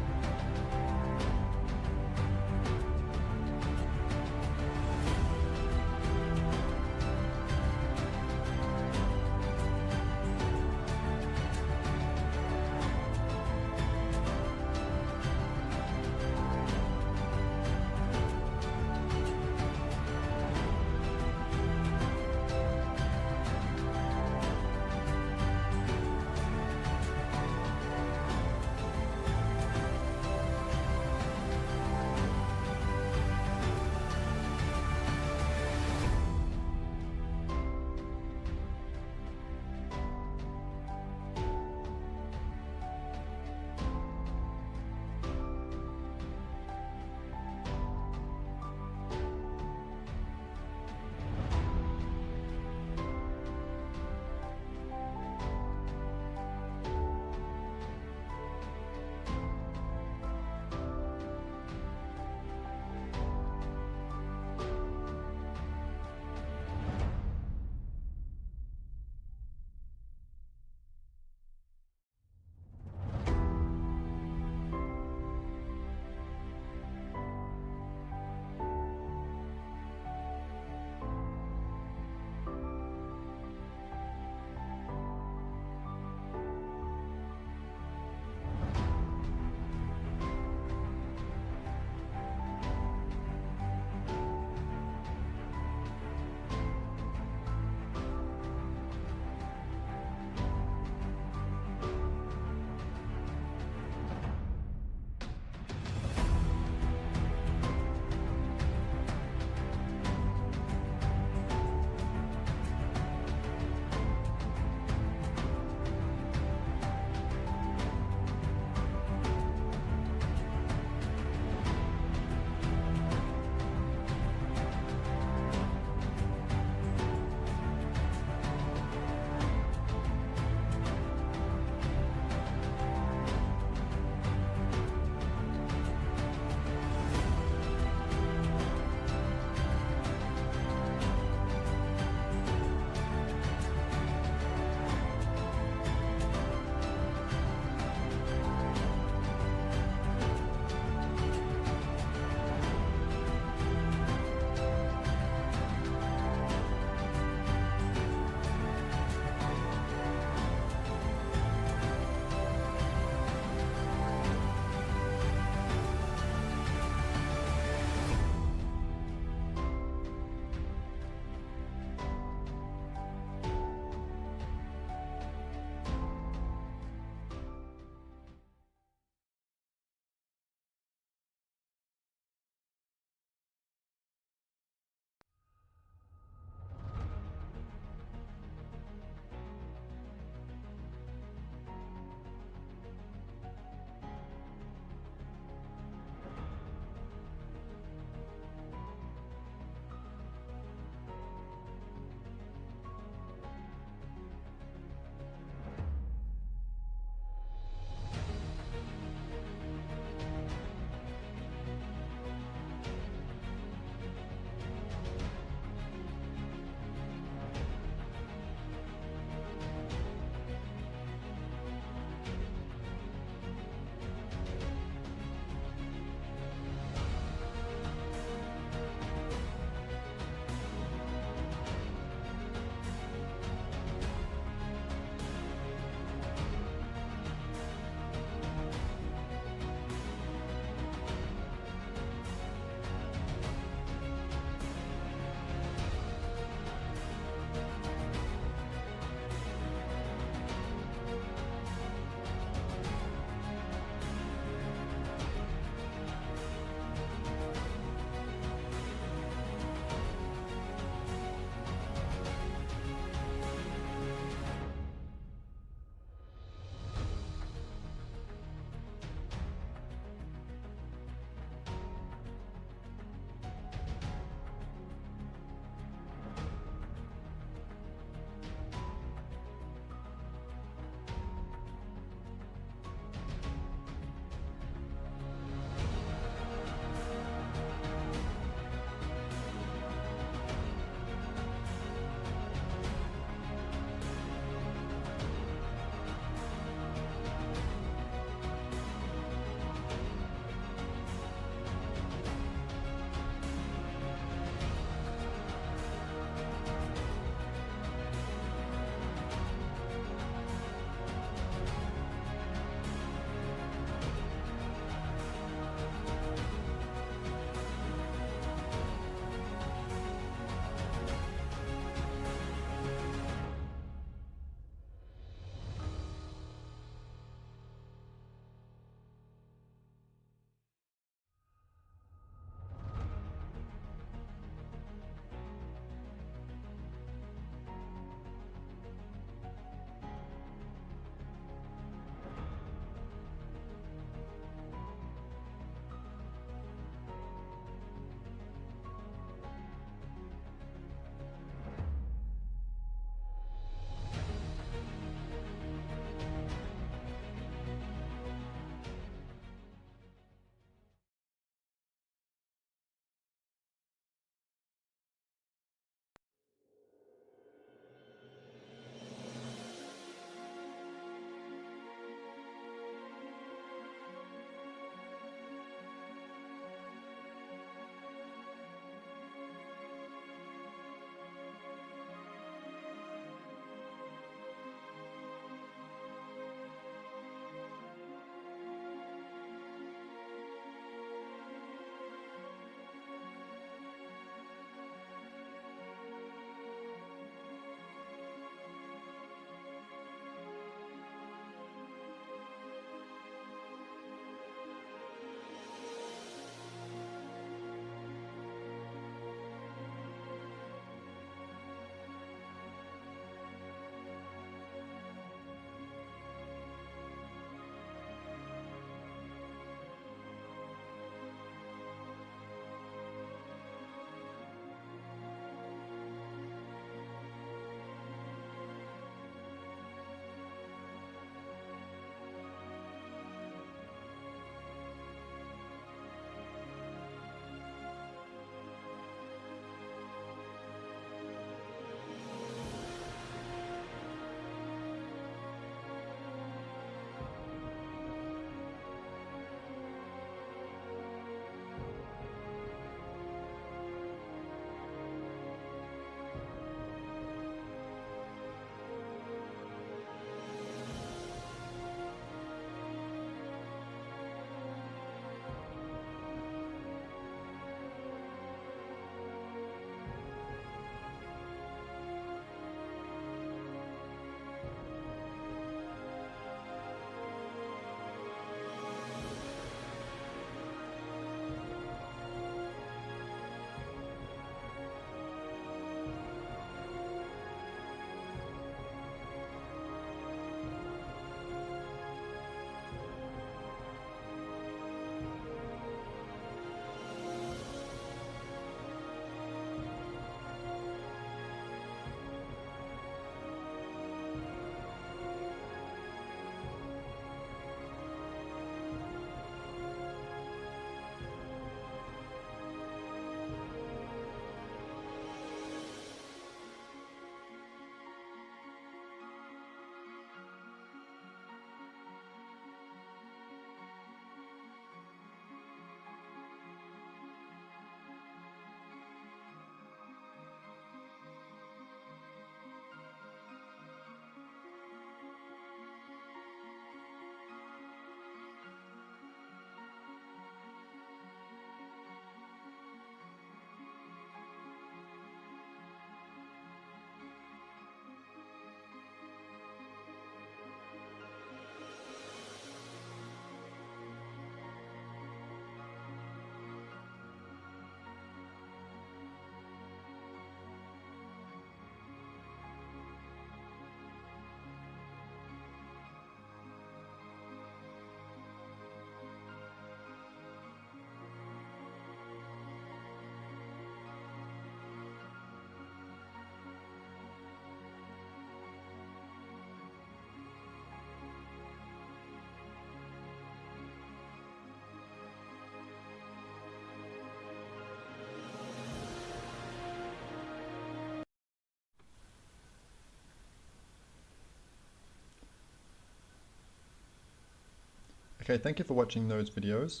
Okay, thank you for watching those videos.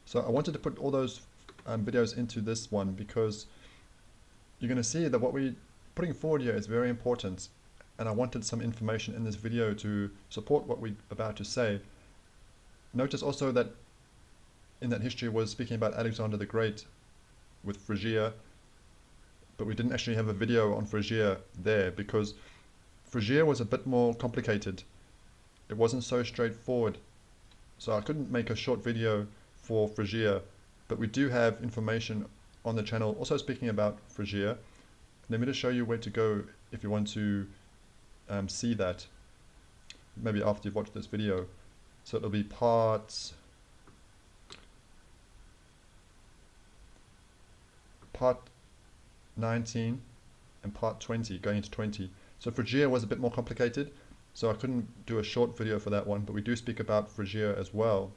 So I wanted to put all those videos into this one because you're going to see that what we're putting forward here is very important, and I wanted some information in this video to support what we're about to say. Notice also that in that history was speaking about Alexander the Great with Phrygia, but we didn't actually have a video on Phrygia there because Phrygia was a bit more complicated. It wasn't so straightforward. So I couldn't make a short video for Phrygia, but we do have information on the channel also speaking about Phrygia. Let me just show you where to go if you want to see that, maybe after you've watched this video. So it'll be part 19 and part 20, going into 20. So Phrygia was a bit more complicated, so I couldn't do a short video for that one, but we do speak about Phrygia as well.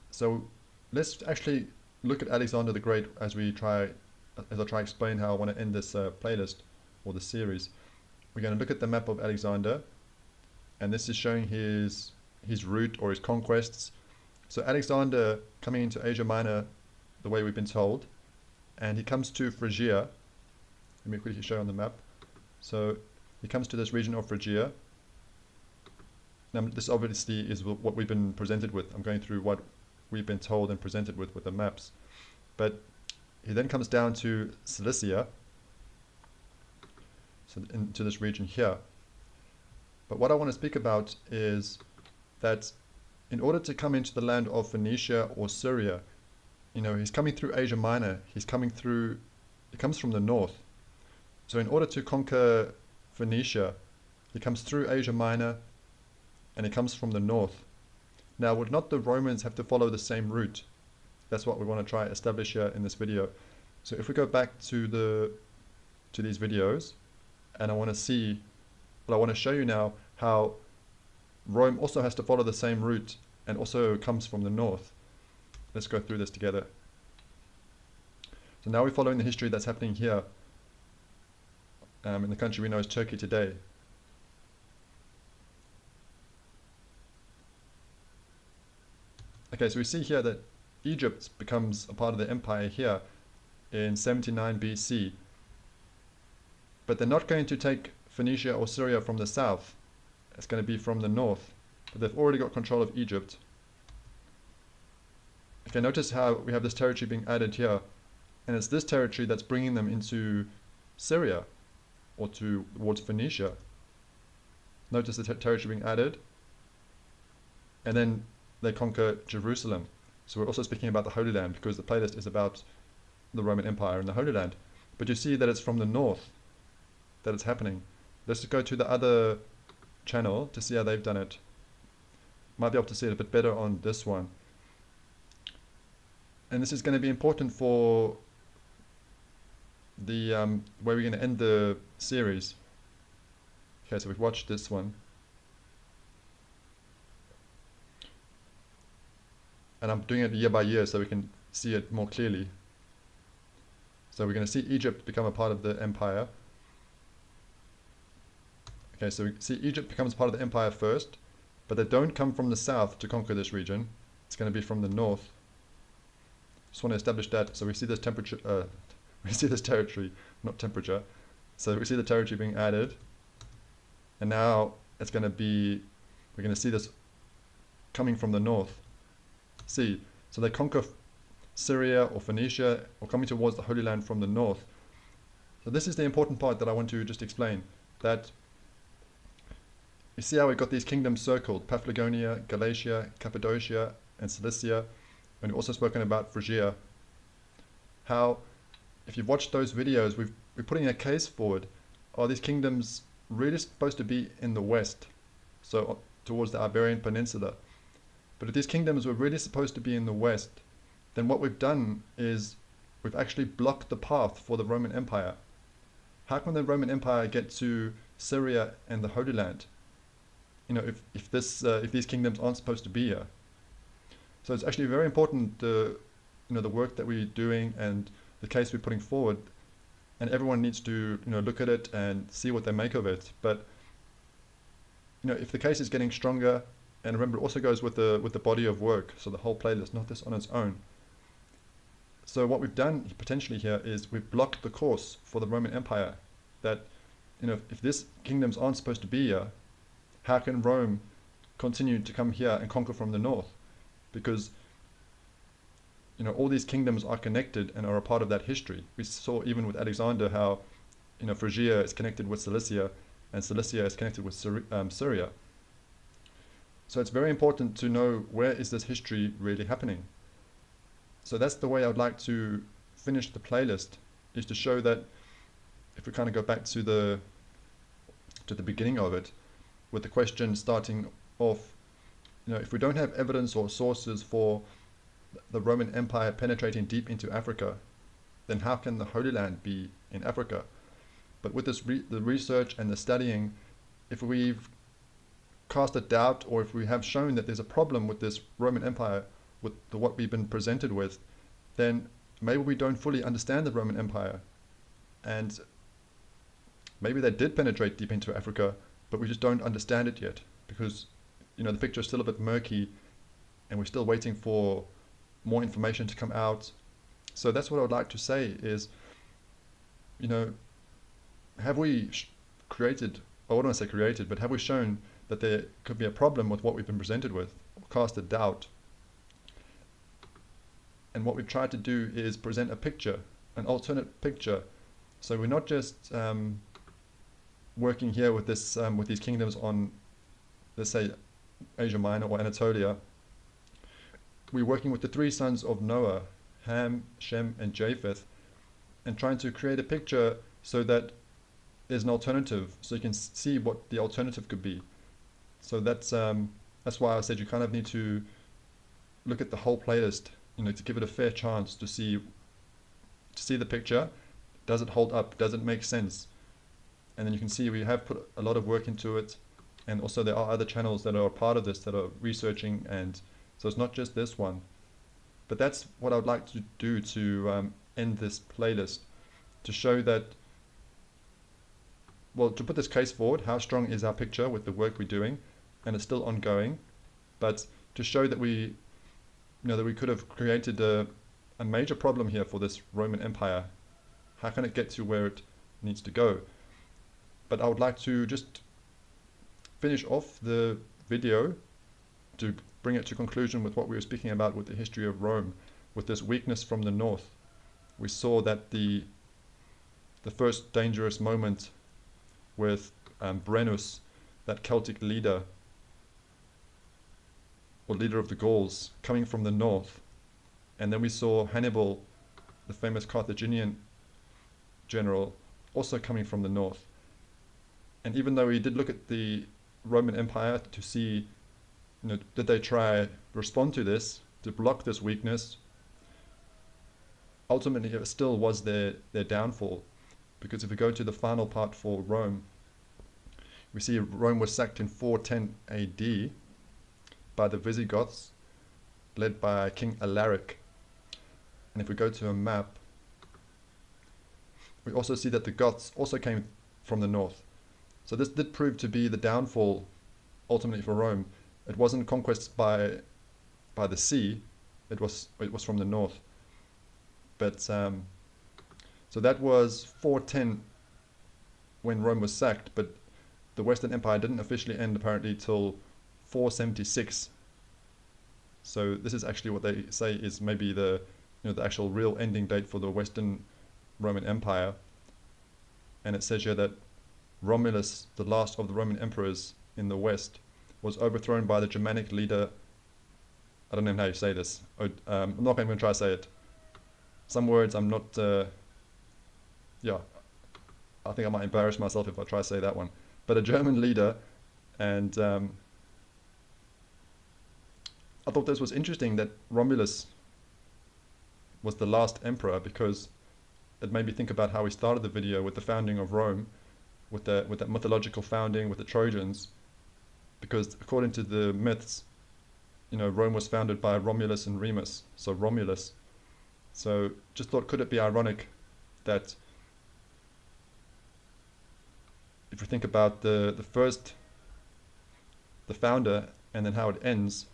So let's actually look at Alexander the Great as I try to explain how I want to end this playlist or the series. We're going to look at the map of Alexander, and this is showing his route or his conquests. So Alexander coming into Asia Minor the way we've been told, and he comes to Phrygia. Let me quickly show on the map. So he comes to this region of Phrygia. Now this obviously is what we've been presented with. I'm going through what we've been told and presented with the maps. But he then comes down to Cilicia, so into this region here. But what I want to speak about is that in order to come into the land of Phoenicia or Syria, he's coming through Asia Minor. He comes from the north. So in order to conquer Phoenicia, he comes through Asia Minor and he comes from the north. Now, would not the Romans have to follow the same route? That's what we want to try to establish here in this video. So if we go back to these videos, and I want to show you now how Rome also has to follow the same route and also comes from the north. Let's go through this together. So now we're following the history that's happening here in the country we know as Turkey today. Okay, so we see here that Egypt becomes a part of the empire here in 79 BC. But they're not going to take Phoenicia or Syria from the south. It's going to be from the north. But they've already got control of Egypt. Okay, notice how we have this territory being added here. And it's this territory that's bringing them into Syria or towards Phoenicia. Notice the territory being added. And then they conquer Jerusalem. So we're also speaking about the Holy Land because the playlist is about the Roman Empire and the Holy Land. But you see that it's from the north that it's happening. Let's go to the other channel to see how they've done it. Might be able to see it a bit better on this one. And this is going to be important for the where we're going to end the series. Okay, so we've watched this one. And I'm doing it year by year so we can see it more clearly. So we're going to see Egypt become a part of the empire. Okay, so we see Egypt becomes part of the empire first, but they don't come from the south to conquer this region. It's going to be from the north. Just want to establish that. So we see this we see this territory, not temperature. So we see the territory being added, and now it's going to be, we're going to see this coming from the north. See, so they conquer Syria or Phoenicia or coming towards the Holy Land from the north. So this is the important part that I want to just explain, that you see how we've got these kingdoms circled: Paphlagonia, Galatia, Cappadocia, and Cilicia. And we've also spoken about Phrygia. How, if you've watched those videos, we're putting a case forward. Are these kingdoms really supposed to be in the west, so towards the Iberian Peninsula? But if these kingdoms were really supposed to be in the west, then what we've done is we've actually blocked the path for the Roman Empire. How can the Roman Empire get to Syria and the Holy Land? If these kingdoms aren't supposed to be here. So it's actually very important, the work that we're doing and the case we're putting forward, and everyone needs to look at it and see what they make of it. But if the case is getting stronger, And remember, it also goes with the body of work, so the whole playlist, not this on its own. So what we've done potentially here is we've blocked the course for the Roman Empire. That, if these kingdoms aren't supposed to be here, how can Rome continue to come here and conquer from the north? Because all these kingdoms are connected and are a part of that history. We saw even with Alexander how Phrygia is connected with Cilicia, and Cilicia is connected with Syria. So it's very important to know where is this history really happening. So that's the way I would like to finish the playlist, is to show that if we kind of go back to the beginning of it, with the question starting off, if we don't have evidence or sources for the Roman Empire penetrating deep into Africa, then how can the Holy Land be in Africa? But with the research and the studying, if we've cast a doubt, or if we have shown that there's a problem with this Roman Empire, with what we've been presented with, then maybe we don't fully understand the Roman Empire. And maybe they did penetrate deep into Africa, but we just don't understand it yet, because the picture is still a bit murky, and we're still waiting for more information to come out. So that's what I would like to say is, have we created, I wouldn't want to say created, but have we shown that there could be a problem with what we've been presented with, or cast a doubt? And what we've tried to do is present a picture, an alternate picture. So we're not just working here with these kingdoms on, let's say, Asia Minor or Anatolia. We're working with the three sons of Noah, Ham, Shem, and Japheth, and trying to create a picture so that there's an alternative, so you can see what the alternative could be. So that's why I said you kind of need to look at the whole playlist, to give it a fair chance to see the picture. Does it hold up? Does it make sense? And then you can see we have put a lot of work into it, and also there are other channels that are a part of this that are researching, and so it's not just this one. But that's what I would like to do to end this playlist, to show that, well, to put this case forward, how strong is our picture with the work we're doing, and it's still ongoing, but to show that we could have created a major problem here for this Roman Empire. How can it get to where it needs to go? But I would like to just finish off the video to bring it to conclusion with what we were speaking about with the history of Rome, with this weakness from the north. We saw that the first dangerous moment with Brennus, that Celtic leader, or leader of the Gauls, coming from the north. And then we saw Hannibal, the famous Carthaginian general, also coming from the north. And even though we did look at the Roman Empire to see, did they try respond to this, to block this weakness, ultimately it still was their downfall. Because if we go to the final part for Rome, we see Rome was sacked in 410 AD by the Visigoths, led by King Alaric. And if we go to a map, we also see that the Goths also came from the north. So this did prove to be the downfall ultimately for Rome. It wasn't conquest by the sea, it was from the north. But so that was 410 when Rome was sacked, but the Western Empire didn't officially end apparently till 476. So this is actually what they say is maybe the actual real ending date for the Western Roman Empire. And it says here that Romulus, the last of the Roman emperors in the West, was overthrown by the Germanic leader. I don't know how you say this. I'm not even going to try to say it. Some words I'm not. Yeah, I think I might embarrass myself if I try to say that one. But a German leader, and I thought this was interesting that Romulus was the last emperor, because it made me think about how we started the video with the founding of Rome, with that mythological founding with the Trojans, because according to the myths, Rome was founded by Romulus and Remus, so Romulus. So just thought, could it be ironic that if we think about the founder and then how it ends.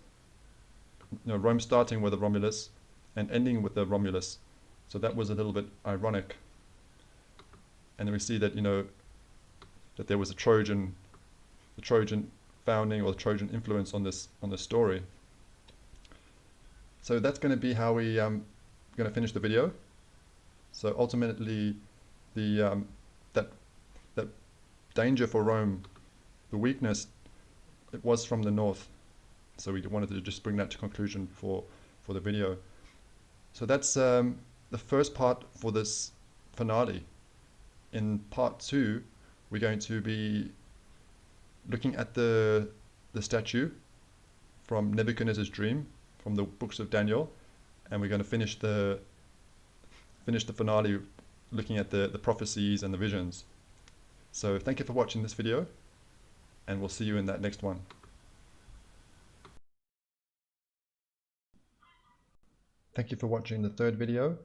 Rome starting with the Romulus and ending with the Romulus. So that was a little bit ironic. And then we see that that there was the Trojan founding or the Trojan influence on this story. So that's going to be how we going to finish the video. So ultimately, the that danger for Rome, the weakness, it was from the north. So we wanted to just bring that to conclusion for the video. So that's the first part for this finale. In part 2, we're going to be looking at the statue from Nebuchadnezzar's dream from the books of Daniel, and we're going to finish the finale looking at the prophecies and the visions. So thank you for watching this video, and we'll see you in that next one. Thank you for watching the third video.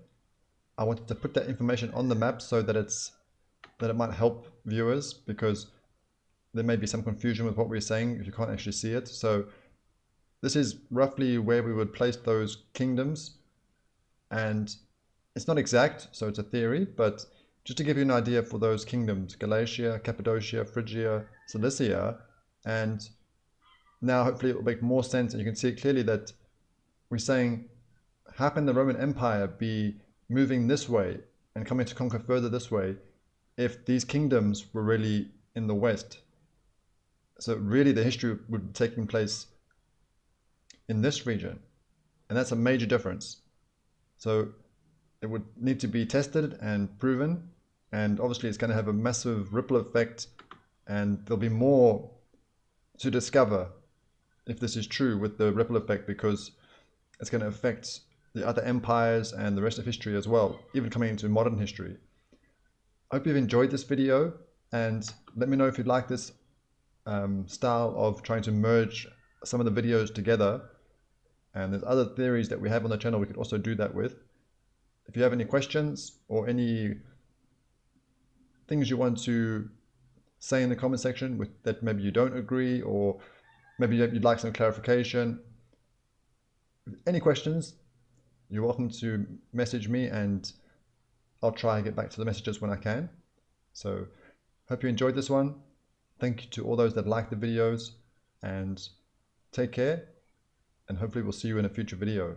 I wanted to put that information on the map so that it might help viewers, because there may be some confusion with what we're saying if you can't actually see it. So this is roughly where we would place those kingdoms, and it's not exact, so it's a theory, but just to give you an idea for those kingdoms: Galatia, Cappadocia, Phrygia, Cilicia, and now hopefully it will make more sense and you can see it clearly that we're saying, how can the Roman Empire be moving this way and coming to conquer further this way if these kingdoms were really in the west? So really the history would be taking place in this region, and that's a major difference. So it would need to be tested and proven, and obviously it's going to have a massive ripple effect, and there'll be more to discover if this is true with the ripple effect, because it's going to affect the other empires and the rest of history as well, even coming into modern history. I hope you've enjoyed this video, and let me know if you'd like this style of trying to merge some of the videos together. And there's other theories that we have on the channel we could also do that with. If you have any questions or any things you want to say in the comment section that maybe you don't agree, or maybe you'd like some clarification, any questions, you're welcome to message me and I'll try and get back to the messages when I can. So hope you enjoyed this one. Thank you to all those that like the videos, and take care, and hopefully we'll see you in a future video.